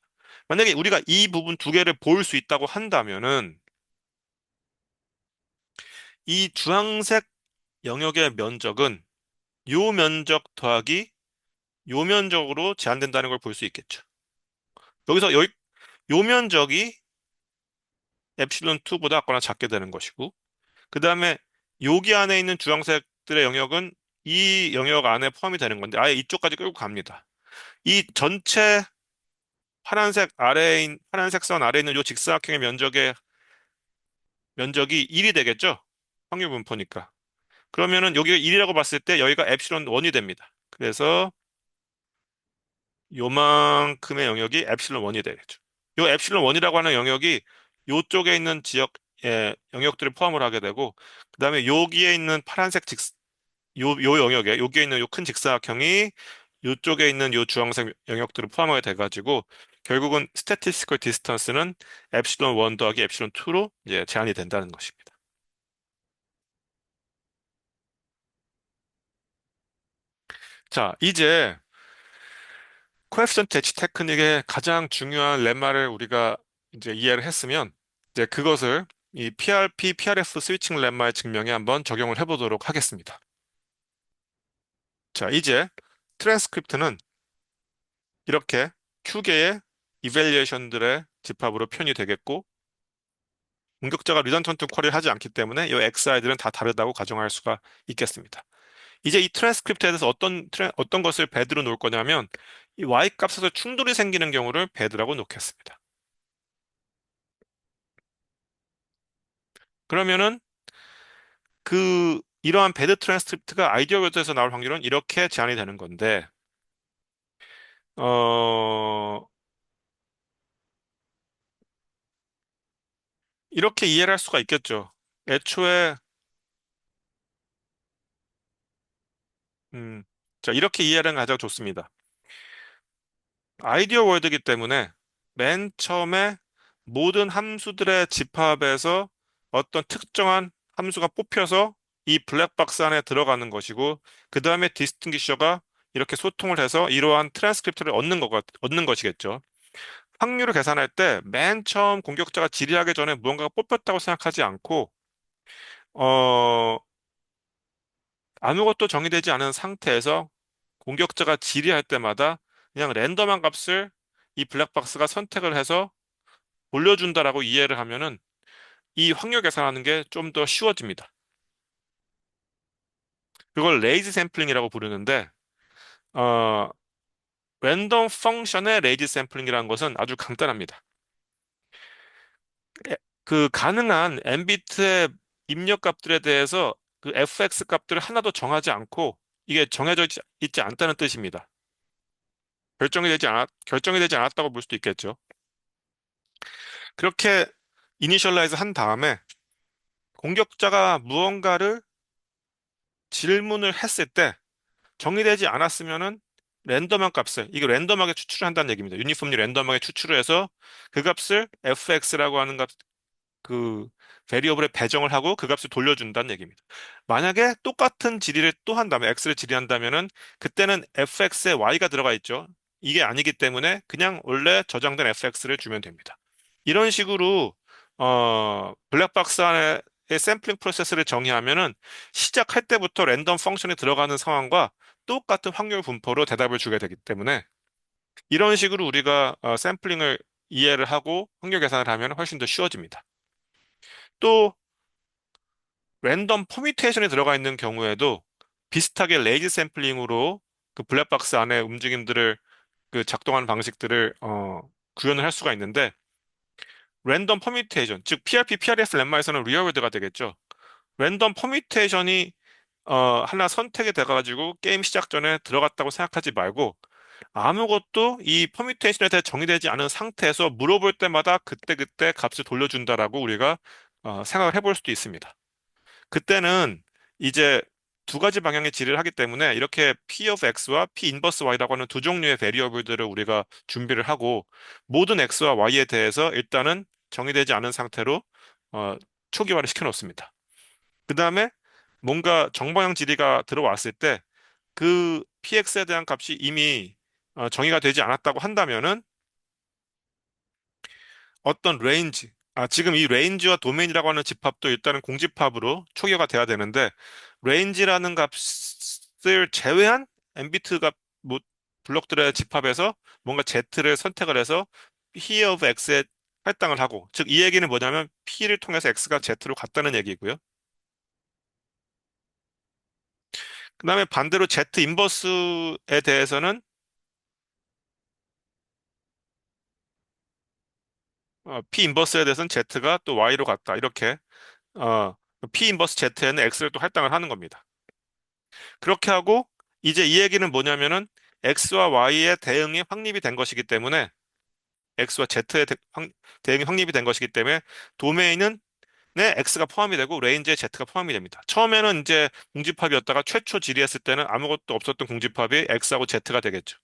S1: 만약에 우리가 이 부분 두 개를 볼 수 있다고 한다면은 이 주황색 영역의 면적은 요 면적 더하기 요 면적으로 제한된다는 걸 볼 수 있겠죠. 여기서 요 면적이 엡실론 2보다 작거나 작게 되는 것이고, 그 다음에 여기 안에 있는 주황색들의 영역은 이 영역 안에 포함이 되는 건데, 아예 이쪽까지 끌고 갑니다. 이 전체 파란색 선 아래에 있는 이 직사각형의 면적이 1이 되겠죠? 확률 분포니까. 그러면은 여기가 1이라고 봤을 때 여기가 엡실론 1이 됩니다. 그래서 요만큼의 영역이 엡실론 1이 되겠죠. 요 엡실론 1이라고 하는 영역이 요쪽에 있는 지역의 영역들을 포함을 하게 되고, 그 다음에 여기에 있는 요 영역에, 여기에 있는 요 큰 직사각형이 요쪽에 있는 요 주황색 영역들을 포함하게 돼가지고, 결국은 statistical distance는 엡실론 1 더하기 엡실론 2로 이제 제한이 된다는 것입니다. 자, 이제 코에피션트 대치 테크닉의 가장 중요한 렘마를 우리가 이제 이해를 했으면, 이제 그것을 이 PRP, PRF 스위칭 렘마의 증명에 한번 적용을 해보도록 하겠습니다. 자, 이제 트랜스크립트는 이렇게 Q개의 이벨리에이션들의 집합으로 표현이 되겠고, 공격자가 리던턴트 쿼리를 하지 않기 때문에 이 XI들은 다 다르다고 가정할 수가 있겠습니다. 이제 이 트랜스크립트에 대해서 어떤 것을 배드로 놓을 거냐면, 이 Y 값에서 충돌이 생기는 경우를 배드라고 놓겠습니다. 그러면은 이러한 배드 트랜스크립트가 아이디어 궤도에서 나올 확률은 이렇게 제한이 되는 건데, 어, 이렇게 이해를 할 수가 있겠죠. 애초에, 음, 자, 이렇게 이해를 하는 게 가장 좋습니다. 아이디어 월드이기 때문에 맨 처음에 모든 함수들의 집합에서 어떤 특정한 함수가 뽑혀서 이 블랙박스 안에 들어가는 것이고, 그 다음에 디스팅기셔가 이렇게 소통을 해서 이러한 트랜스크립트를 얻는 것이겠죠. 확률을 계산할 때 맨 처음 공격자가 질의하기 전에 무언가가 뽑혔다고 생각하지 않고, 어, 아무것도 정의되지 않은 상태에서 공격자가 질의할 때마다 그냥 랜덤한 값을 이 블랙박스가 선택을 해서 올려준다라고 이해를 하면은 이 확률 계산하는 게 좀 더 쉬워집니다. 그걸 레이지 샘플링이라고 부르는데, 어, 랜덤 펑션의 레이지 샘플링이라는 것은 아주 간단합니다. 그 가능한 n비트의 입력 값들에 대해서 그 fx 값들을 하나도 정하지 않고 이게 있지 않다는 뜻입니다. 결정이 되지 않았다고 볼 수도 있겠죠. 그렇게 이니셜라이즈 한 다음에 공격자가 무언가를 질문을 했을 때 정의되지 않았으면은 랜덤한 값을 이게 랜덤하게 추출을 한다는 얘기입니다. 유니폼리 랜덤하게 추출을 해서 그 값을 fx라고 하는 그 베리어블에 배정을 하고 그 값을 돌려준다는 얘기입니다. 만약에 똑같은 질의를 또 한다면 x를 질의한다면은 그때는 fx에 y가 들어가 있죠. 이게 아니기 때문에 그냥 원래 저장된 fx를 주면 됩니다. 이런 식으로 블랙박스 안에 샘플링 프로세스를 정의하면은 시작할 때부터 랜덤 펑션이 들어가는 상황과 똑같은 확률 분포로 대답을 주게 되기 때문에 이런 식으로 우리가 샘플링을 이해를 하고 확률 계산을 하면 훨씬 더 쉬워집니다. 또 랜덤 퍼뮤테이션이 들어가 있는 경우에도 비슷하게 레이지 샘플링으로 그 블랙박스 안에 움직임들을 그 작동하는 방식들을 구현을 할 수가 있는데 랜덤 퍼뮤테이션, 즉 PRP, PRS 렘마에서는 리얼월드가 되겠죠. 랜덤 퍼뮤테이션이 하나 선택이 돼가지고 게임 시작 전에 들어갔다고 생각하지 말고 아무것도 이 퍼뮤테이션에 대해 정의되지 않은 상태에서 물어볼 때마다 그때그때 값을 돌려준다라고 우리가 생각을 해볼 수도 있습니다. 그때는 이제 두 가지 방향의 질의를 하기 때문에 이렇게 P of X와 P inverse Y라고 하는 두 종류의 베리어블들을 우리가 준비를 하고 모든 X와 Y에 대해서 일단은 정의되지 않은 상태로 어, 초기화를 시켜 놓습니다. 그 다음에 뭔가 정방향 질의가 들어왔을 때 그 PX에 대한 값이 이미 정의가 되지 않았다고 한다면은 어떤 레인지, 지금 이 레인지와 도메인이라고 하는 집합도 일단은 공집합으로 초기화가 돼야 되는데, 레인지라는 값을 제외한 n비트 값, 뭐, 블록들의 집합에서 뭔가 z를 선택을 해서 p of x에 할당을 하고, 즉, 이 얘기는 뭐냐면 p를 통해서 x가 z로 갔다는 얘기고요. 그 다음에 반대로 z 인버스에 대해서는 p 인버스에 대해서는 z가 또 y로 갔다. 이렇게 어, p 인버스 z에는 x를 또 할당을 하는 겁니다. 그렇게 하고 이제 이 얘기는 뭐냐면은 x와 y의 대응이 확립이 된 것이기 때문에 x와 z의 대응이 확립이 된 것이기 때문에 도메인은 네, x가 포함이 되고 레인지에 z가 포함이 됩니다. 처음에는 이제 공집합이었다가 최초 질의했을 때는 아무것도 없었던 공집합이 x하고 z가 되겠죠.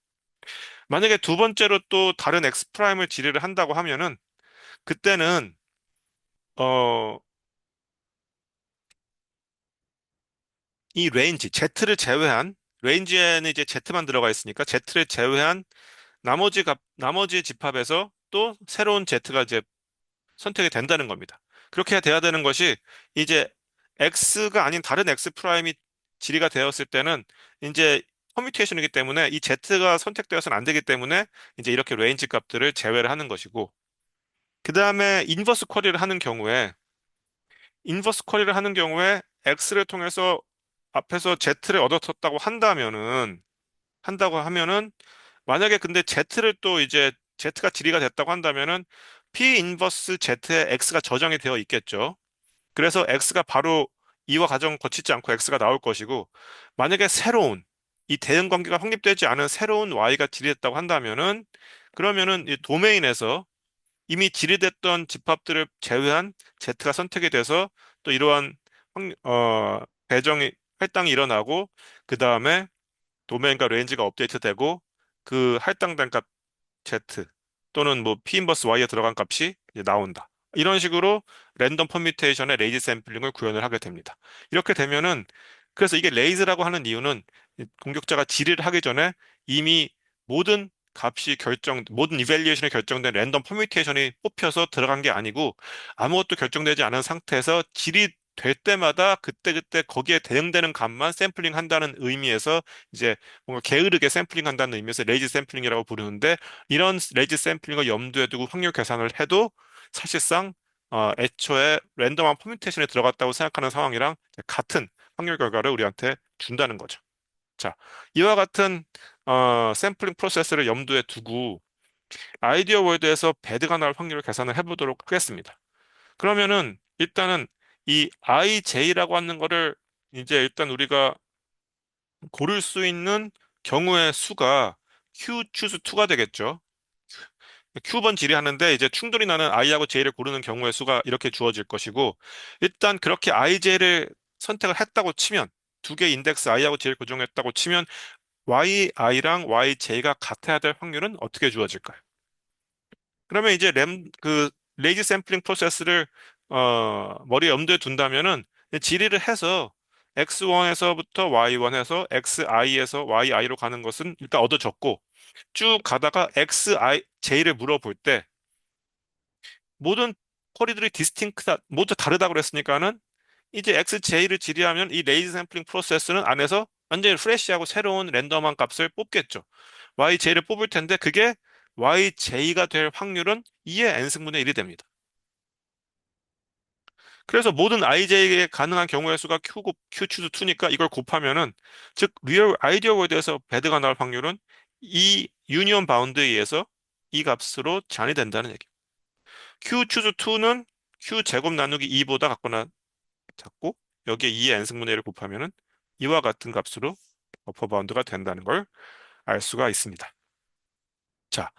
S1: 만약에 두 번째로 또 다른 x 프라임을 질의를 한다고 하면은 그때는 어, 이 레인지 z를 제외한 레인지에는 이제 z만 들어가 있으니까 z를 제외한 나머지 집합에서 또 새로운 Z가 이제 선택이 된다는 겁니다. 그렇게 돼야 되는 것이 이제 X가 아닌 다른 X 프라임이 질의가 되었을 때는 이제 커뮤테이션이기 때문에 이 Z가 선택되어서는 안 되기 때문에 이제 이렇게 레인지 값들을 제외를 하는 것이고 그 다음에 인버스 쿼리를 하는 경우에 X를 통해서 앞에서 Z를 얻었었다고 한다고 하면은 만약에 근데 Z를 또 이제 Z가 질의가 됐다고 한다면은 P 인버스 Z에 X가 저장이 되어 있겠죠. 그래서 X가 바로 이와 과정 거치지 않고 X가 나올 것이고 만약에 새로운 이 대응 관계가 확립되지 않은 새로운 Y가 질의됐다고 한다면은 그러면은 이 도메인에서 이미 질의됐던 집합들을 제외한 Z가 선택이 돼서 또 이러한 배정이 할당이 일어나고 그 다음에 도메인과 레인지가 업데이트되고 그 할당된 값 Z 또는 뭐 P 인버스 Y에 들어간 값이 이제 나온다. 이런 식으로 랜덤 퍼뮤테이션의 레이지 샘플링을 구현을 하게 됩니다. 이렇게 되면은 그래서 이게 레이즈라고 하는 이유는 공격자가 질의를 하기 전에 이미 모든 모든 이밸리에이션이 결정된 랜덤 퍼뮤테이션이 뽑혀서 들어간 게 아니고 아무것도 결정되지 않은 상태에서 질의될 때마다 그때그때 거기에 대응되는 값만 샘플링 한다는 의미에서 이제 뭔가 게으르게 샘플링 한다는 의미에서 레이지 샘플링이라고 부르는데 이런 레이지 샘플링을 염두에 두고 확률 계산을 해도 사실상 애초에 랜덤한 퍼뮤테이션에 들어갔다고 생각하는 상황이랑 같은 확률 결과를 우리한테 준다는 거죠. 자, 이와 같은 샘플링 프로세스를 염두에 두고 아이디어 월드에서 배드가 나올 확률을 계산을 해보도록 하겠습니다. 그러면은 일단은 이 IJ라고 하는 거를 이제 일단 우리가 고를 수 있는 경우의 수가 Q 추수 2가 되겠죠. Q번 질의하는데 이제 충돌이 나는 I하고 J를 고르는 경우의 수가 이렇게 주어질 것이고 일단 그렇게 IJ를 선택을 했다고 치면 두 개 인덱스 I하고 J를 고정했다고 치면 YI랑 YJ가 같아야 될 확률은 어떻게 주어질까요? 그러면 이제 레이지 샘플링 프로세스를 머리 염두에 둔다면은 질의를 해서 X1에서부터 Y1에서 XI에서 YI로 가는 것은 일단 얻어졌고 쭉 가다가 XIJ를 물어볼 때 모든 쿼리들이 모두 다르다고 그랬으니까는 이제 XJ를 질의하면 이 레이지 샘플링 프로세스는 안에서 완전히 프레시하고 새로운 랜덤한 값을 뽑겠죠. YJ를 뽑을 텐데 그게 YJ가 될 확률은 2의 n승분의 1이 됩니다. 그래서 모든 IJ에 가능한 경우의 수가 Q 추즈 2니까 이걸 곱하면은 즉 리얼 아이디어 월드에서 배드가 나올 확률은 이 유니온 바운드에 의해서 이 값으로 제한이 된다는 얘기. q choose 2는 q 제곱 나누기 2보다 같거나 작고 여기에 2의 n승분의 1을 곱하면은 이와 같은 값으로 어퍼 바운드가 된다는 걸 알 수가 있습니다. 자,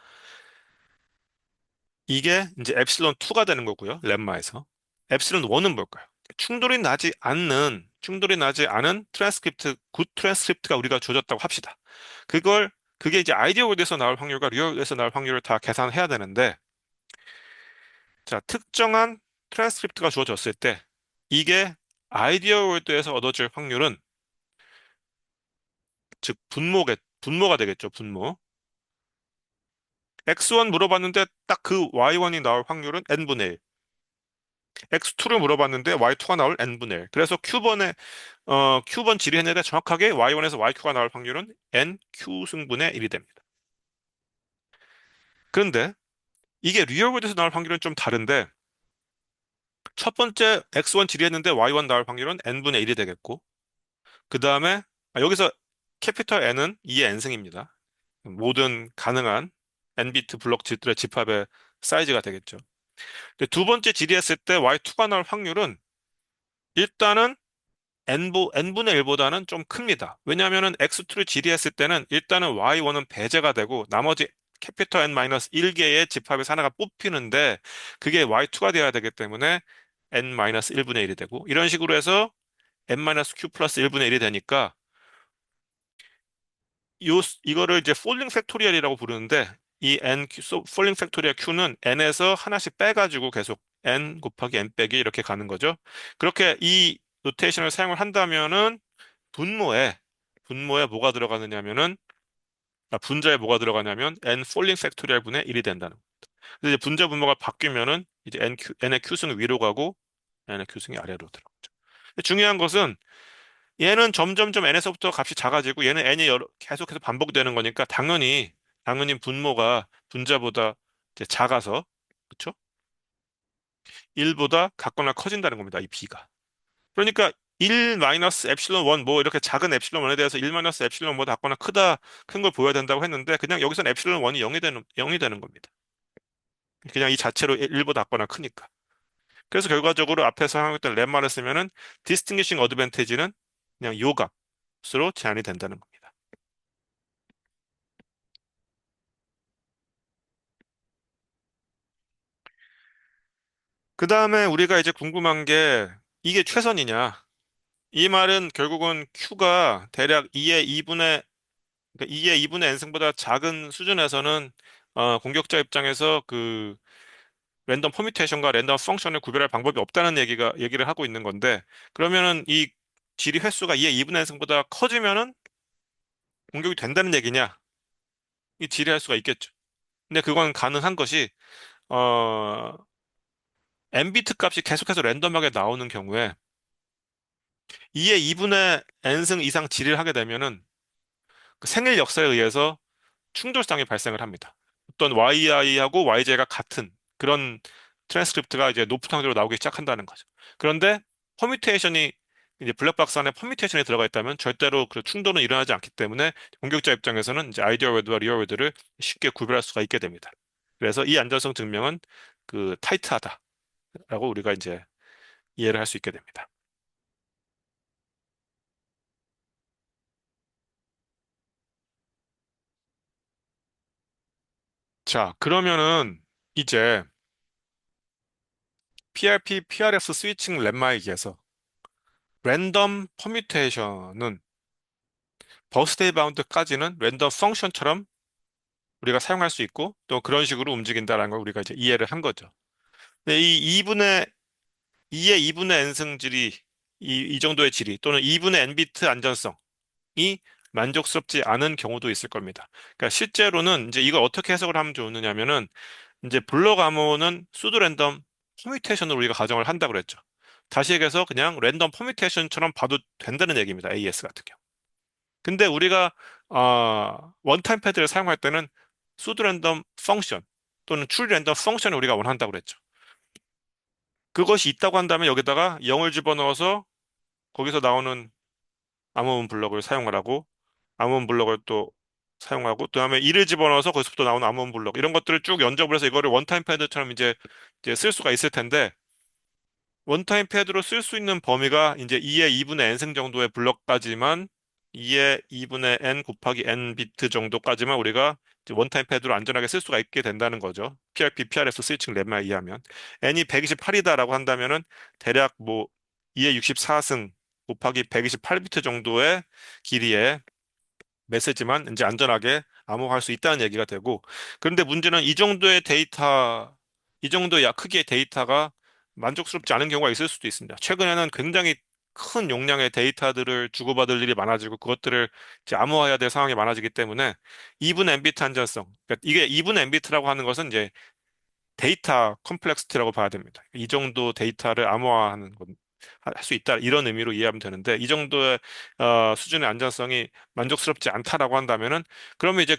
S1: 이게 이제 엡실론 2가 되는 거고요. 렘마에서. 엡실론 1은 뭘까요? 충돌이 나지 않은 트랜스크립트, 굿 트랜스크립트가 우리가 조졌다고 합시다. 그게 이제 아이디어 월드에서 나올 확률과 리얼 월드에서 나올 확률을 다 계산해야 되는데, 자, 특정한 트랜스크립트가 주어졌을 때, 이게 아이디어 월드에서 얻어질 확률은, 즉, 분모가 되겠죠, 분모. X1 물어봤는데 딱 그 Y1이 나올 확률은 N분의 1. X2를 물어봤는데 Y2가 나올 N분의 1. 그래서 Q번 질의했는데 정확하게 Y1에서 YQ가 나올 확률은 NQ 승분의 1이 됩니다. 그런데 이게 리얼월드에서 나올 확률은 좀 다른데 첫 번째 X1 질의했는데 Y1 나올 확률은 N분의 1이 되겠고 그 다음에 여기서 캐피털 N은 2의 N승입니다. 모든 가능한 N비트 블록들의 집합의 사이즈가 되겠죠. 근데 두 번째 질의했을 때 Y2가 나올 확률은 일단은 n분의 1보다는 좀 큽니다. 왜냐하면 x2를 질의했을 때는 일단은 y1은 배제가 되고 나머지 캐피터 n-1개의 집합에서 하나가 뽑히는데 그게 y2가 되어야 되기 때문에 n-1분의 1이 되고 이런 식으로 해서 n-q 플러스 1분의 1이 되니까 이거를 이제 폴링 팩토리얼이라고 부르는데 이 폴링 팩토리얼 q는 n에서 하나씩 빼가지고 계속 n 곱하기 n 빼기 이렇게 가는 거죠. 그렇게 이 노테이션을 사용을 한다면은 분모에 분모에 뭐가 들어가느냐면은 분자에 뭐가 들어가냐면 n 폴링 팩토리얼 분의 1이 된다는 거예요. 그래서 이제 분자 분모가 바뀌면은 이제 n의 q승 위로 가고 n의 q승이 아래로 들어가죠. 근데 중요한 것은 얘는 점점점 n에서부터 값이 작아지고 얘는 n이 계속해서 반복되는 거니까 당연히 분모가 분자보다 이제 작아서 그렇죠? 1보다 같거나 커진다는 겁니다. 이 b가. 그러니까 1 마이너스 엡실론 1 뭐 이렇게 작은 엡실론 1에 대해서 1 마이너스 엡실론 뭐 같거나 크다 큰 걸 보여야 된다고 했는데 그냥 여기서는 엡실론 1이 0이 되는 겁니다. 그냥 이 자체로 1보다 작거나 크니까. 그래서 결과적으로 앞에서 사용했던 렘마를 쓰면은 디스팅기싱 어드밴티지는 그냥 요 값으로 제한이 된다는 겁니다. 그 다음에 우리가 이제 궁금한 게 이게 최선이냐? 이 말은 결국은 Q가 대략 2의 2분의 n승보다 작은 수준에서는 공격자 입장에서 그 랜덤 퍼뮤테이션과 랜덤 펑션을 구별할 방법이 없다는 얘기를 하고 있는 건데 그러면은 이 질의 횟수가 2의 2분의 n승보다 커지면은 공격이 된다는 얘기냐? 이 질의할 수가 있겠죠. 근데 그건 가능한 것이 어 n비트 값이 계속해서 랜덤하게 나오는 경우에 2의 2분의 n승 이상 질의를 하게 되면은 그 생일 역사에 의해서 충돌상이 발생을 합니다. 어떤 YI하고 YJ가 같은 그런 트랜스크립트가 이제 높은 확률로 나오기 시작한다는 거죠. 그런데 퍼뮤테이션이 이제 블랙박스 안에 퍼뮤테이션이 들어가 있다면 절대로 그 충돌은 일어나지 않기 때문에 공격자 입장에서는 이제 아이디어 월드와 리얼 월드를 쉽게 구별할 수가 있게 됩니다. 그래서 이 안전성 증명은 그 타이트하다라고 우리가 이제 이해를 할 수 있게 됩니다. 자, 그러면은 이제 PRP, PRF 스위칭 렘마이기에서 랜덤 퍼뮤테이션은 버스데이 바운드까지는 랜덤 펑션처럼 우리가 사용할 수 있고 또 그런 식으로 움직인다는 걸 우리가 이제 이해를 한 거죠. 근데 이 2의 2분의 n승 질이 이 정도의 질이 또는 2분의 n비트 안전성이 만족스럽지 않은 경우도 있을 겁니다. 그러니까 실제로는 이제 이걸 어떻게 해석을 하면 좋느냐면은 이제 블록 암호는 수도 랜덤 퍼뮤테이션으로 우리가 가정을 한다 그랬죠. 다시 얘기해서 그냥 랜덤 퍼뮤테이션처럼 봐도 된다는 얘기입니다. AES 같은 경우. 근데 우리가 원타임 패드를 사용할 때는 수도 랜덤 펑션 또는 출 랜덤 펑션을 우리가 원한다고 그랬죠. 그것이 있다고 한다면 여기다가 0을 집어넣어서 거기서 나오는 암호문 블럭을 사용을 하고 암호문 블럭을 또 사용하고, 그다음에 2를 집어넣어서 거기서부터 나오는 암원 블록 이런 것들을 쭉 연접을 해서 이거를 원타임 패드처럼 이제 쓸 수가 있을 텐데, 원타임 패드로 쓸 수 있는 범위가 이제 2의 2분의 n승 정도의 블럭까지만, 2의 2분의 n 곱하기 n 비트 정도까지만 우리가 이제 원타임 패드로 안전하게 쓸 수가 있게 된다는 거죠. PRP, PRF 스위칭 렘마에 의하면. n이 128이다라고 한다면은 대략 뭐 2의 64승 곱하기 128비트 정도의 길이의 메시지만 이제 안전하게 암호화할 수 있다는 얘기가 되고, 그런데 문제는 이 정도의 데이터, 이 정도의 크기의 데이터가 만족스럽지 않은 경우가 있을 수도 있습니다. 최근에는 굉장히 큰 용량의 데이터들을 주고받을 일이 많아지고 그것들을 이제 암호화해야 될 상황이 많아지기 때문에 2분 엠비트 안전성, 그러니까 이게 2분 엠비트라고 하는 것은 이제 데이터 컴플렉시티라고 봐야 됩니다. 이 정도 데이터를 암호화하는 건 할 수 있다 이런 의미로 이해하면 되는데, 이 정도의 수준의 안전성이 만족스럽지 않다라고 한다면은 그러면 이제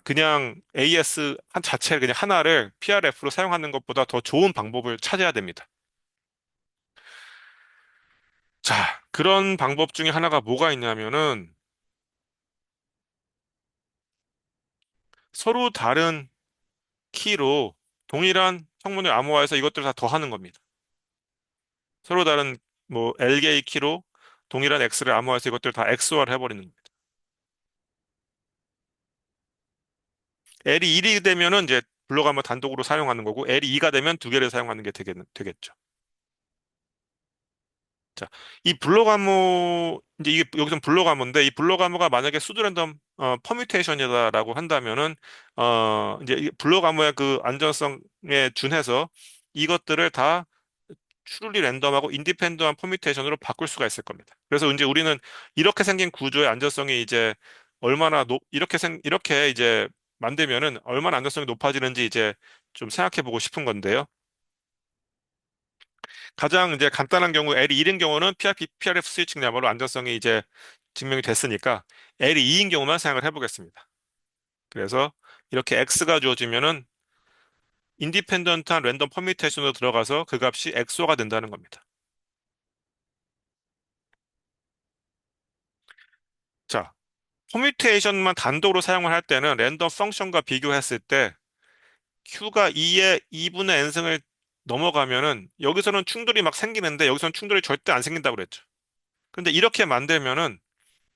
S1: 그냥 AS 한 자체를 그냥 하나를 PRF로 사용하는 것보다 더 좋은 방법을 찾아야 됩니다. 자, 그런 방법 중에 하나가 뭐가 있냐면은 서로 다른 키로 동일한 성분을 암호화해서 이것들을 다 더하는 겁니다. 서로 다른 뭐 LK 키로 동일한 X를 암호해서 이것들 다 XOR를 해버리는 겁니다. L이 1이 되면은 이제 블록암호 단독으로 사용하는 거고, L이 2가 되면 두 개를 사용하는 게 되겠죠. 자, 이 블록암호 이제 이게 여기서 블록암호인데, 이 블록암호가 만약에 수두랜덤 퍼뮤테이션이다라고 한다면은 이제 이 블록암호의 그 안전성에 준해서 이것들을 다 추룰리 랜덤하고 인디펜던트 퍼뮤테이션으로 바꿀 수가 있을 겁니다. 그래서 이제 우리는 이렇게 생긴 구조의 안전성이 이제 이렇게 이제 만들면은 얼마나 안전성이 높아지는지 이제 좀 생각해 보고 싶은 건데요. 가장 이제 간단한 경우 L이 1인 경우는 PRP, PRF 스위칭야말로 안전성이 이제 증명이 됐으니까 L이 2인 경우만 생각을 해보겠습니다. 그래서 이렇게 X가 주어지면은 인디펜던트한 랜덤 퍼뮤테이션으로 들어가서 그 값이 XO가 된다는 겁니다. 자, 커뮤테이션만 단독으로 사용을 할 때는 랜덤 펑션과 비교했을 때 Q가 2의 2분의 n승을 넘어가면은 여기서는 충돌이 막 생기는데 여기서는 충돌이 절대 안 생긴다고 그랬죠. 근데 이렇게 만들면은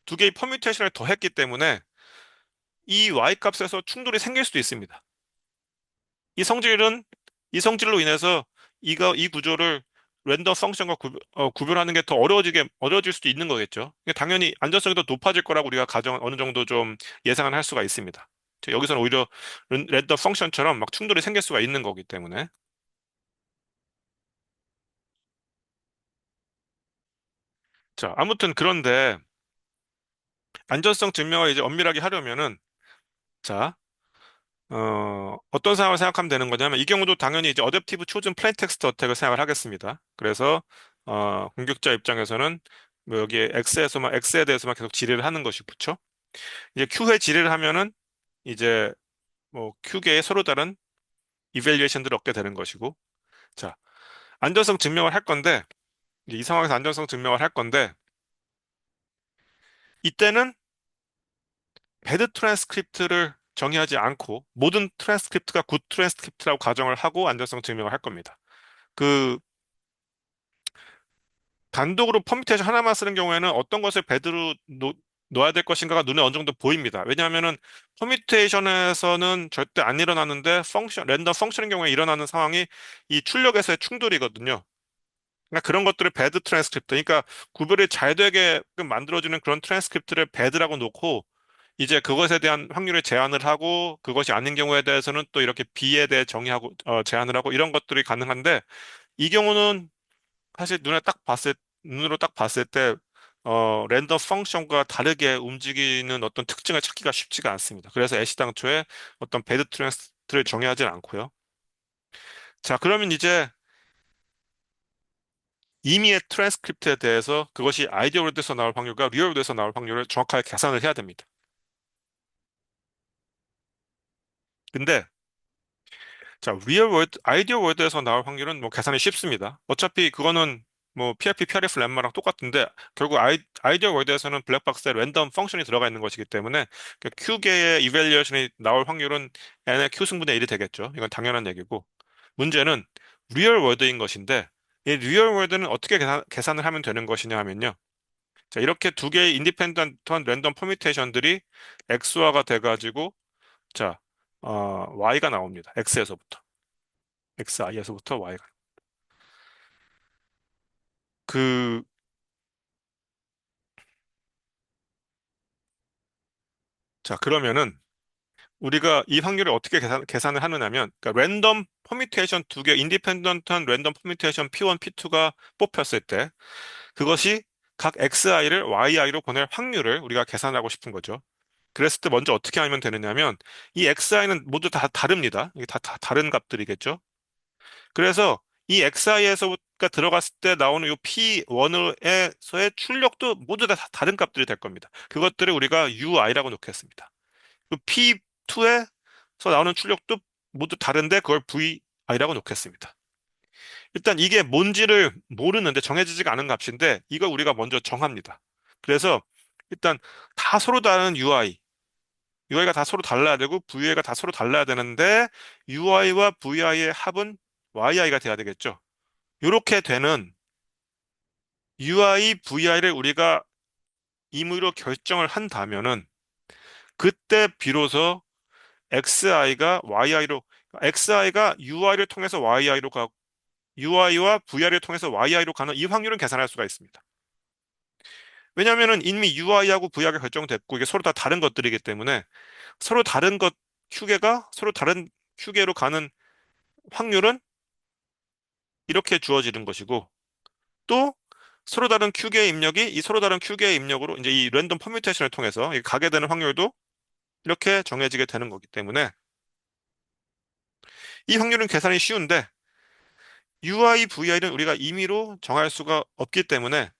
S1: 두 개의 퍼뮤테이션을 더했기 때문에 이 Y 값에서 충돌이 생길 수도 있습니다. 이 성질은 이 성질로 인해서 이 구조를 랜덤 펑션과 구별하는 게 더 어려워질 수도 있는 거겠죠. 당연히 안전성이 더 높아질 거라고 우리가 어느 정도 좀 예상은 할 수가 있습니다. 여기서는 오히려 랜덤 펑션처럼 막 충돌이 생길 수가 있는 거기 때문에. 자, 아무튼 그런데 안전성 증명을 이제 엄밀하게 하려면은 자, 어떤 상황을 생각하면 되는 거냐면 이 경우도 당연히 이제 어댑티브 초전 플레인 텍스트 어택을 생각을 하겠습니다. 그래서 공격자 입장에서는 뭐 여기에 X에 대해서만 계속 지뢰를 하는 것이 그렇죠. 이제 Q에 지뢰를 하면은 이제 뭐 Q계의 서로 다른 이벨리에이션들을 얻게 되는 것이고, 자, 안전성 증명을 할 건데 이제 이 상황에서 안전성 증명을 할 건데 이때는 배드 트랜스크립트를 정의하지 않고 모든 트랜스크립트가 굿 트랜스크립트라고 가정을 하고 안전성 증명을 할 겁니다. 그 단독으로 퍼뮤테이션 하나만 쓰는 경우에는 어떤 것을 넣어야 될 것인가가 눈에 어느 정도 보입니다. 왜냐하면은 퍼뮤테이션에서는 절대 안 일어나는데 랜덤 펑션인 경우에 일어나는 상황이 이 출력에서의 충돌이거든요. 그러니까 그런 것들을 배드 트랜스크립트, 그러니까 구별이 잘 되게 만들어주는 그런 트랜스크립트를 배드라고 놓고 이제 그것에 대한 확률을 제한을 하고 그것이 아닌 경우에 대해서는 또 이렇게 B에 대해 정의하고 제한을 하고 이런 것들이 가능한데, 이 경우는 사실 눈으로 딱 봤을 때, 랜덤 펑션과 다르게 움직이는 어떤 특징을 찾기가 쉽지가 않습니다. 그래서 애시당초에 어떤 배드 트랜스를 정의하진 않고요. 자, 그러면 이제 임의의 트랜스크립트에 대해서 그것이 아이디어 월드에서 나올 확률과 리얼 월드에서 나올 확률을 정확하게 계산을 해야 됩니다. 근데, 자, 아이디어 월드에서 나올 확률은 뭐 계산이 쉽습니다. 어차피 그거는 뭐 PRP, PRF lemma랑 똑같은데 결국 아이디어 월드에서는 블랙박스에 랜덤 펑션이 들어가 있는 것이기 때문에 그 Q개의 이밸리에이션이 나올 확률은 n의 Q 승분의 1이 되겠죠. 이건 당연한 얘기고 문제는 리얼 월드인 것인데 이 리얼 월드는 어떻게 계산을 하면 되는 것이냐 하면요. 자, 이렇게 두 개의 인디펜던트한 랜덤 퍼뮤테이션들이 X화가 돼가지고 자, Y가 나옵니다. X에서부터. XI에서부터 Y가. 그, 자, 그러면은 우리가 이 확률을 어떻게 계산을 하느냐면, 그러니까 랜덤 퍼뮤테이션 두 개, 인디펜던트한 랜덤 퍼뮤테이션 P1, P2가 뽑혔을 때, 그것이 각 XI를 YI로 보낼 확률을 우리가 계산하고 싶은 거죠. 그랬을 때 먼저 어떻게 하면 되느냐면, 이 XI는 모두 다 다릅니다. 이게 다 다른 값들이겠죠. 그래서 이 XI에서가 들어갔을 때 나오는 이 P1에서의 출력도 모두 다 다른 값들이 될 겁니다. 그것들을 우리가 UI라고 놓겠습니다. 그 P2에서 나오는 출력도 모두 다른데 그걸 VI라고 놓겠습니다. 일단 이게 뭔지를 모르는데 정해지지가 않은 값인데 이걸 우리가 먼저 정합니다. 그래서 일단 다 서로 다른 UI가 다 서로 달라야 되고 VI가 다 서로 달라야 되는데 UI와 VI의 합은 YI가 돼야 되겠죠. 이렇게 되는 UI, VI를 우리가 임의로 결정을 한다면은 그때 비로소 XI가 UI를 통해서 YI로 가고 UI와 VI를 통해서 YI로 가는 이 확률은 계산할 수가 있습니다. 왜냐하면은 이미 UI하고 VI가 결정됐고 이게 서로 다 다른 것들이기 때문에 서로 다른 것 Q개가 서로 다른 Q개로 가는 확률은 이렇게 주어지는 것이고 또 서로 다른 Q개의 입력이 이 서로 다른 Q개의 입력으로 이제 이 랜덤 퍼뮤테이션을 통해서 가게 되는 확률도 이렇게 정해지게 되는 거기 때문에 이 확률은 계산이 쉬운데 UI, VI는 우리가 임의로 정할 수가 없기 때문에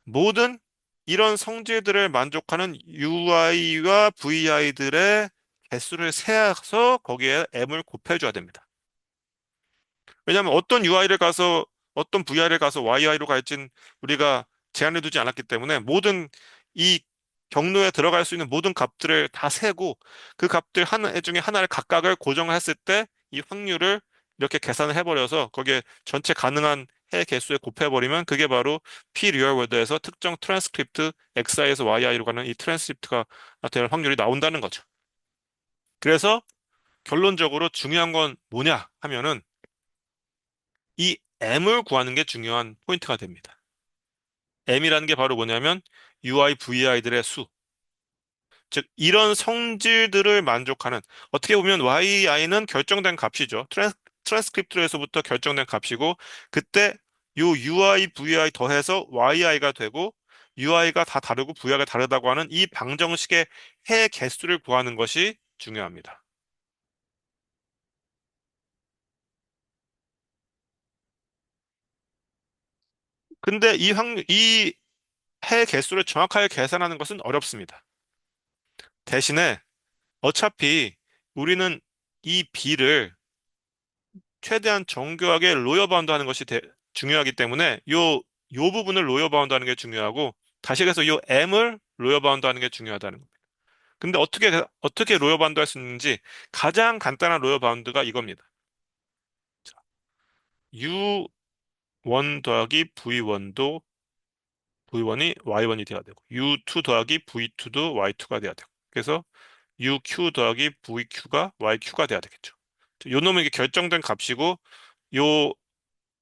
S1: 모든 이런 성질들을 만족하는 UI와 VI들의 개수를 세어서 거기에 M을 곱해줘야 됩니다. 왜냐하면 어떤 VI를 가서 YI로 갈진 우리가 제한해 두지 않았기 때문에 모든 이 경로에 들어갈 수 있는 모든 값들을 다 세고 그 값들 하나 중에 하나를 각각을 고정을 했을 때 이 확률을 이렇게 계산을 해버려서 거기에 전체 가능한 해 개수에 곱해버리면 그게 바로 P 리얼 월드에서 특정 트랜스크립트 XI에서 YI로 가는 이 트랜스크립트가 될 확률이 나온다는 거죠. 그래서 결론적으로 중요한 건 뭐냐 하면은 이 M을 구하는 게 중요한 포인트가 됩니다. M이라는 게 바로 뭐냐면 UI, VI들의 수. 즉, 이런 성질들을 만족하는, 어떻게 보면 YI는 결정된 값이죠. 트랜스크립트에서부터 결정된 값이고, 그때 요 UI, VI 더해서 YI가 되고, UI가 다 다르고 VI가 다르다고 하는 이 방정식의 해 개수를 구하는 것이 중요합니다. 근데 이 해 개수를 정확하게 계산하는 것은 어렵습니다. 대신에 어차피 우리는 이 B를 최대한 정교하게 로어 바운드 하는 것이 중요하기 때문에 요 부분을 로어 바운드 하는 게 중요하고 다시 그래서 요 M을 로어 바운드 하는 게 중요하다는 겁니다. 근데 어떻게 로어 바운드 할 수 있는지 가장 간단한 로어 바운드가 이겁니다. U1 더하기 V1도 V1이 Y1이 돼야 되고 U2 더하기 V2도 Y2가 돼야 되고 그래서 UQ 더하기 VQ가 YQ가 돼야 되겠죠. 요 놈은 이게 결정된 값이고 요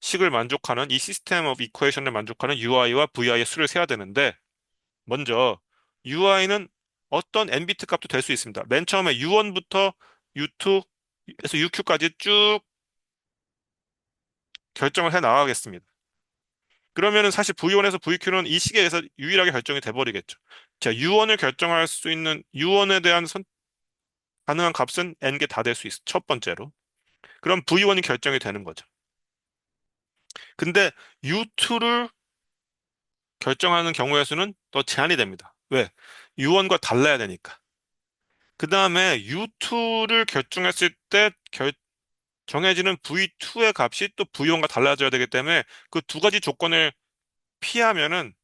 S1: 식을 만족하는 이 시스템 오브 이퀘이션을 만족하는 UI와 VI의 수를 세야 되는데 먼저 UI는 어떤 n비트 값도 될 수 있습니다. 맨 처음에 U1부터 U2에서 UQ까지 쭉 결정을 해 나가겠습니다. 그러면은 사실 V1에서 VQ는 이 식에 의해서 유일하게 결정이 돼 버리겠죠. 자, U1을 결정할 수 있는 U1에 대한 가능한 값은 n개 다 될 수 있어. 첫 번째로. 그럼 V1이 결정이 되는 거죠. 근데 U2를 결정하는 경우의 수는 더 제한이 됩니다. 왜? U1과 달라야 되니까. 그 다음에 U2를 결정했을 때 정해지는 V2의 값이 또 V1과 달라져야 되기 때문에 그 두 가지 조건을 P하면은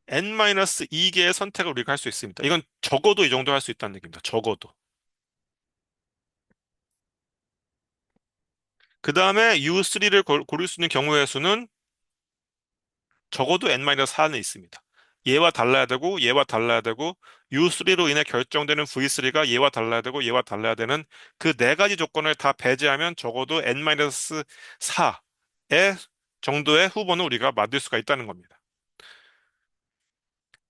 S1: N-2개의 선택을 우리가 할 수 있습니다. 이건 적어도 이 정도 할 수 있다는 얘기입니다. 적어도. 그 다음에 U3를 고를 수 있는 경우의 수는 적어도 N-4는 있습니다. 얘와 달라야 되고, 얘와 달라야 되고, U3로 인해 결정되는 V3가 얘와 달라야 되고, 얘와 달라야 되는 그 네 가지 조건을 다 배제하면 적어도 N-4의 정도의 후보는 우리가 만들 수가 있다는 겁니다.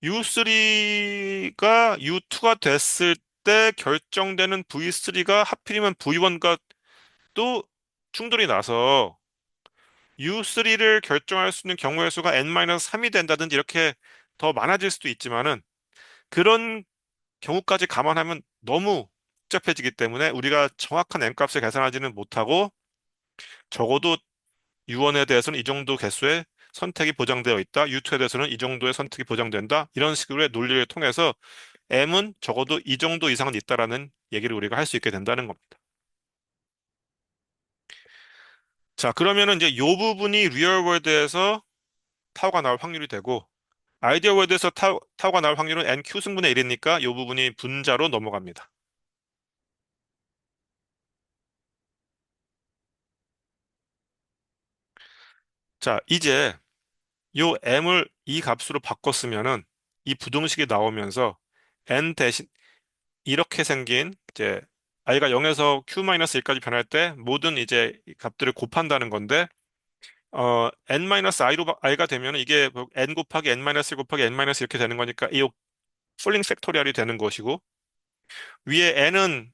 S1: U3가 U2가 됐을 때 결정되는 V3가 하필이면 V1과 또 충돌이 나서 U3를 결정할 수 있는 경우의 수가 N-3이 된다든지 이렇게 더 많아질 수도 있지만은 그런 경우까지 감안하면 너무 복잡해지기 때문에 우리가 정확한 N값을 계산하지는 못하고 적어도 U1에 대해서는 이 정도 개수의 선택이 보장되어 있다. U2에 대해서는 이 정도의 선택이 보장된다. 이런 식으로의 논리를 통해서 M은 적어도 이 정도 이상은 있다라는 얘기를 우리가 할 수 있게 된다는 겁니다. 자, 그러면은 이제 이 부분이 리얼 월드에서 타워가 나올 확률이 되고 아이디어 월드에서 타워가 나올 확률은 NQ 승분의 1이니까 이 부분이 분자로 넘어갑니다. 자, 이제 요 m을 이 값으로 바꿨으면은 이 부등식이 나오면서 n 대신 이렇게 생긴 이제 i가 0에서 q-1까지 변할 때 모든 이제 이 값들을 곱한다는 건데 i가 되면 이게 뭐 n 곱하기 n-1 곱하기 n- 이렇게 되는 거니까 이 풀링 팩토리얼이 되는 것이고 위에 n은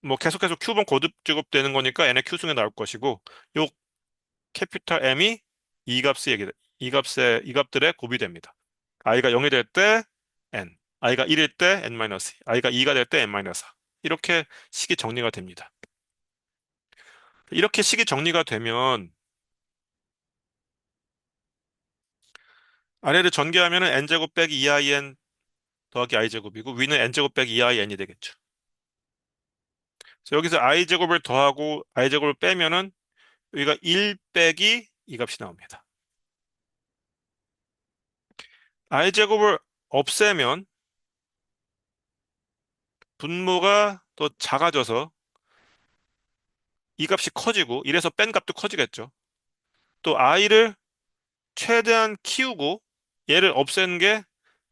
S1: 뭐 계속해서 q번 거듭 제곱되는 거니까 n의 q승에 나올 것이고 요 캐피탈 M이 이 값들의 곱이 됩니다. i가 0이 될 때 n, i가 1일 때 n-2, i가 2가 될 때 n-4. 이렇게 식이 정리가 됩니다. 이렇게 식이 정리가 되면 아래를 전개하면 n제곱 빼기 2in 더하기 i제곱이고 위는 n제곱 빼기 2in이 되겠죠. 그래서 여기서 i제곱을 더하고 i제곱을 빼면은 여기가 1 빼기 이 값이 나옵니다. i제곱을 없애면 분모가 더 작아져서 이 값이 커지고 이래서 뺀 값도 커지겠죠. 또 i를 최대한 키우고 얘를 없애는 게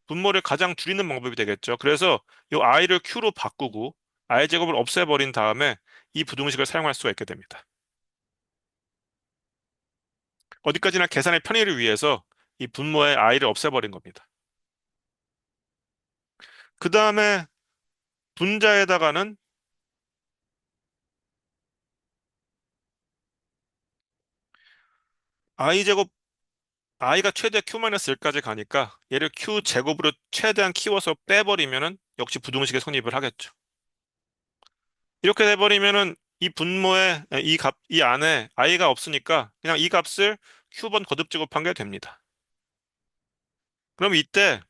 S1: 분모를 가장 줄이는 방법이 되겠죠. 그래서 이 i를 q로 바꾸고 i 제곱을 없애버린 다음에 이 부등식을 사용할 수가 있게 됩니다. 어디까지나 계산의 편의를 위해서 이 분모의 i를 없애버린 겁니다. 그 다음에 분자에다가는 i 제곱 i가 최대 q-1까지 가니까 얘를 q 제곱으로 최대한 키워서 빼버리면은 역시 부등식에 성립을 하겠죠. 이렇게 돼버리면은 이 분모에 이 안에 i가 없으니까 그냥 이 값을 q번 거듭 제곱한 게 됩니다. 그럼 이때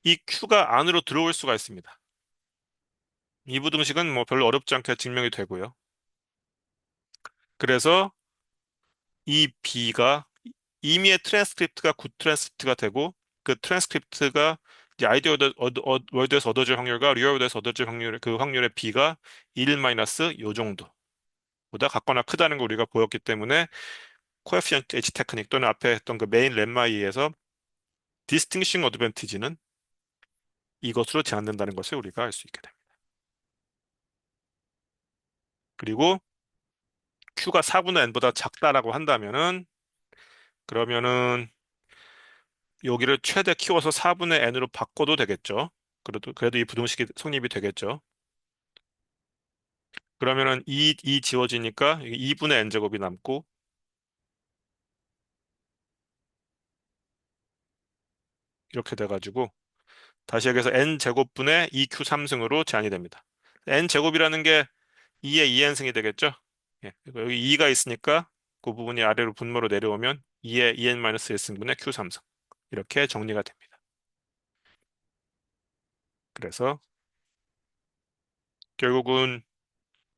S1: 이 q가 안으로 들어올 수가 있습니다. 이 부등식은 뭐 별로 어렵지 않게 증명이 되고요. 그래서 이 b가 임의의 트랜스크립트가 굿 트랜스크립트가 되고 그 트랜스크립트가 이제 아이디어 월드에서 얻어질 확률과 리얼 월드에서 얻어질 확률 그 확률의 b가 1 마이너스 요 정도보다 같거나 크다는 걸 우리가 보였기 때문에 코에피션트 H 테크닉 또는 앞에 했던 그 메인 렘마이에서 디스팅싱 어드밴티지는 이것으로 제한된다는 것을 우리가 알 수 있게 됩니다. 그리고 Q가 4분의 n보다 작다라고 한다면은 그러면은 여기를 최대 키워서 4분의 n으로 바꿔도 되겠죠. 그래도 이 부등식이 성립이 되겠죠. 그러면은 이 지워지니까 2분의 n제곱이 남고 이렇게 돼가지고 다시 여기서 n제곱분의 2q3승으로 제한이 됩니다. n제곱이라는 게 2의 2n승이 되겠죠? 예, 그리고 여기 2가 있으니까 그 부분이 아래로 분모로 내려오면 2의 2n-1승분의 q3승 이렇게 정리가 됩니다. 그래서 결국은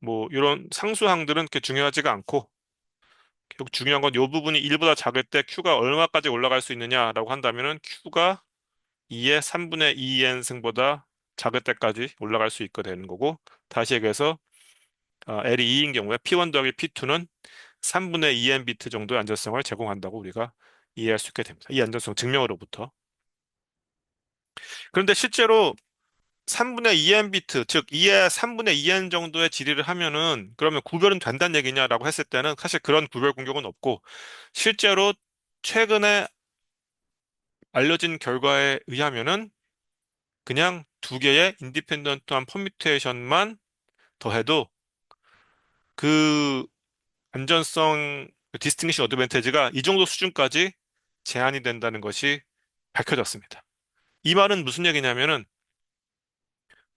S1: 뭐 이런 상수항들은 그렇게 중요하지가 않고 결국 중요한 건 이 부분이 1보다 작을 때 Q가 얼마까지 올라갈 수 있느냐라고 한다면은 Q가 2의 3분의 2n 승보다 작을 때까지 올라갈 수 있게 되는 거고, 다시 얘기해서 L이 2인 경우에 P1 더하기 P2는 3분의 2n 비트 정도의 안전성을 제공한다고 우리가 이해할 수 있게 됩니다. 이 안전성 증명으로부터. 그런데 실제로 3분의 2n 비트, 즉 2의 3분의 2n 정도의 질의를 하면은 그러면 구별은 된다는 얘기냐라고 했을 때는 사실 그런 구별 공격은 없고, 실제로 최근에 알려진 결과에 의하면은 그냥 두 개의 인디펜던트한 퍼뮤테이션만 더해도 그 안전성 디스팅션 어드밴티지가 이 정도 수준까지 제한이 된다는 것이 밝혀졌습니다. 이 말은 무슨 얘기냐면은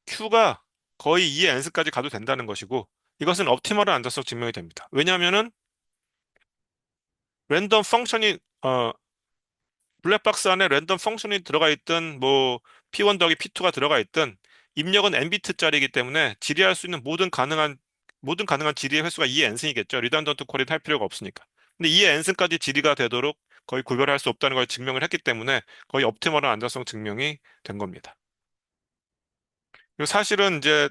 S1: Q가 거의 2의 n스까지 가도 된다는 것이고, 이것은 옵티멀한 안전성 증명이 됩니다. 왜냐하면은 랜덤 펑션이 블랙박스 안에 랜덤 펑션이 들어가 있든 뭐 P1 더하기 P2가 들어가 있든 입력은 n비트짜리이기 때문에 질의할 수 있는 모든 가능한 질의의 횟수가 2의 n승이겠죠. 리단던트 쿼리는 할 필요가 없으니까. 근데 2의 n승까지 질의가 되도록 거의 구별할 수 없다는 걸 증명을 했기 때문에 거의 옵티멀한 안전성 증명이 된 겁니다. 그리고 사실은 이제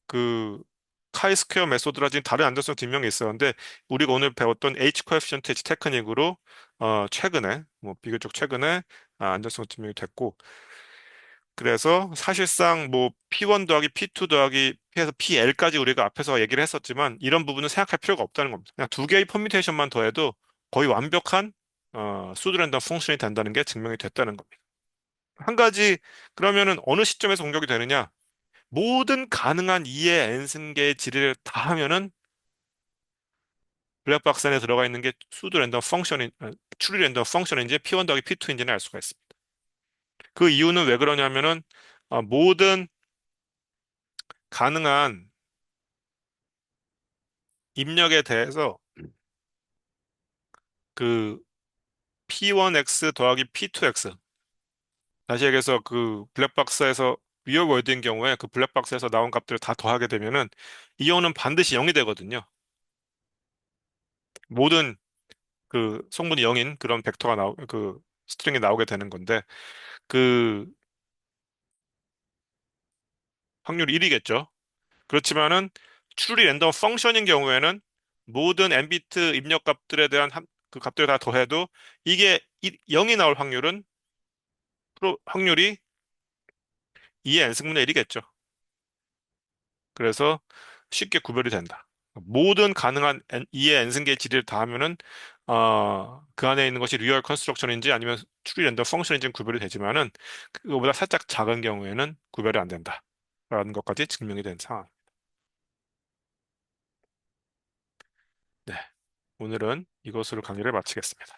S1: 그 카이 스퀘어 메소드라든지 다른 안전성 증명이 있었는데, 우리가 오늘 배웠던 H 코에피션트 H 테크닉으로 최근에 뭐 비교적 최근에 안전성 증명이 됐고, 그래서 사실상 뭐 P1 더하기 P2 더하기 P에서 PL까지 우리가 앞에서 얘기를 했었지만 이런 부분은 생각할 필요가 없다는 겁니다. 그냥 두 개의 퍼뮤테이션만 더해도 거의 완벽한 수도 랜덤 펑션이 된다는 게 증명이 됐다는 겁니다. 한 가지, 그러면은 어느 시점에서 공격이 되느냐? 모든 가능한 2의 n승계의 질의를 다 하면은 블랙박스 안에 들어가 있는 게 수도 랜덤 펑션인, 추리 랜덤 펑션인지 P1 더하기 P2인지는 알 수가 있습니다. 그 이유는 왜 그러냐면은 모든 가능한 입력에 대해서 그 P1X 더하기 P2X, 다시 얘기해서 그 블랙박스에서 리얼 월드인 경우에 그 블랙박스에서 나온 값들을 다 더하게 되면은 이온은 반드시 0이 되거든요. 모든 그 성분이 0인 그런 그 스트링이 나오게 되는 건데, 그 확률이 1이겠죠. 그렇지만은 추리 랜덤 펑션인 경우에는 모든 n비트 입력 값들에 대한 그 값들을 다 더해도 이게 0이 나올 확률이 2의 n승분의 1이겠죠. 그래서 쉽게 구별이 된다. 모든 가능한 2의 n승계의 질의를 다 하면은 그 안에 있는 것이 리얼 컨스트럭션인지 아니면 추리 랜덤 펑션인지는 구별이 되지만은 그거보다 살짝 작은 경우에는 구별이 안 된다. 라는 것까지 증명이 된 상황. 네. 오늘은 이것으로 강의를 마치겠습니다.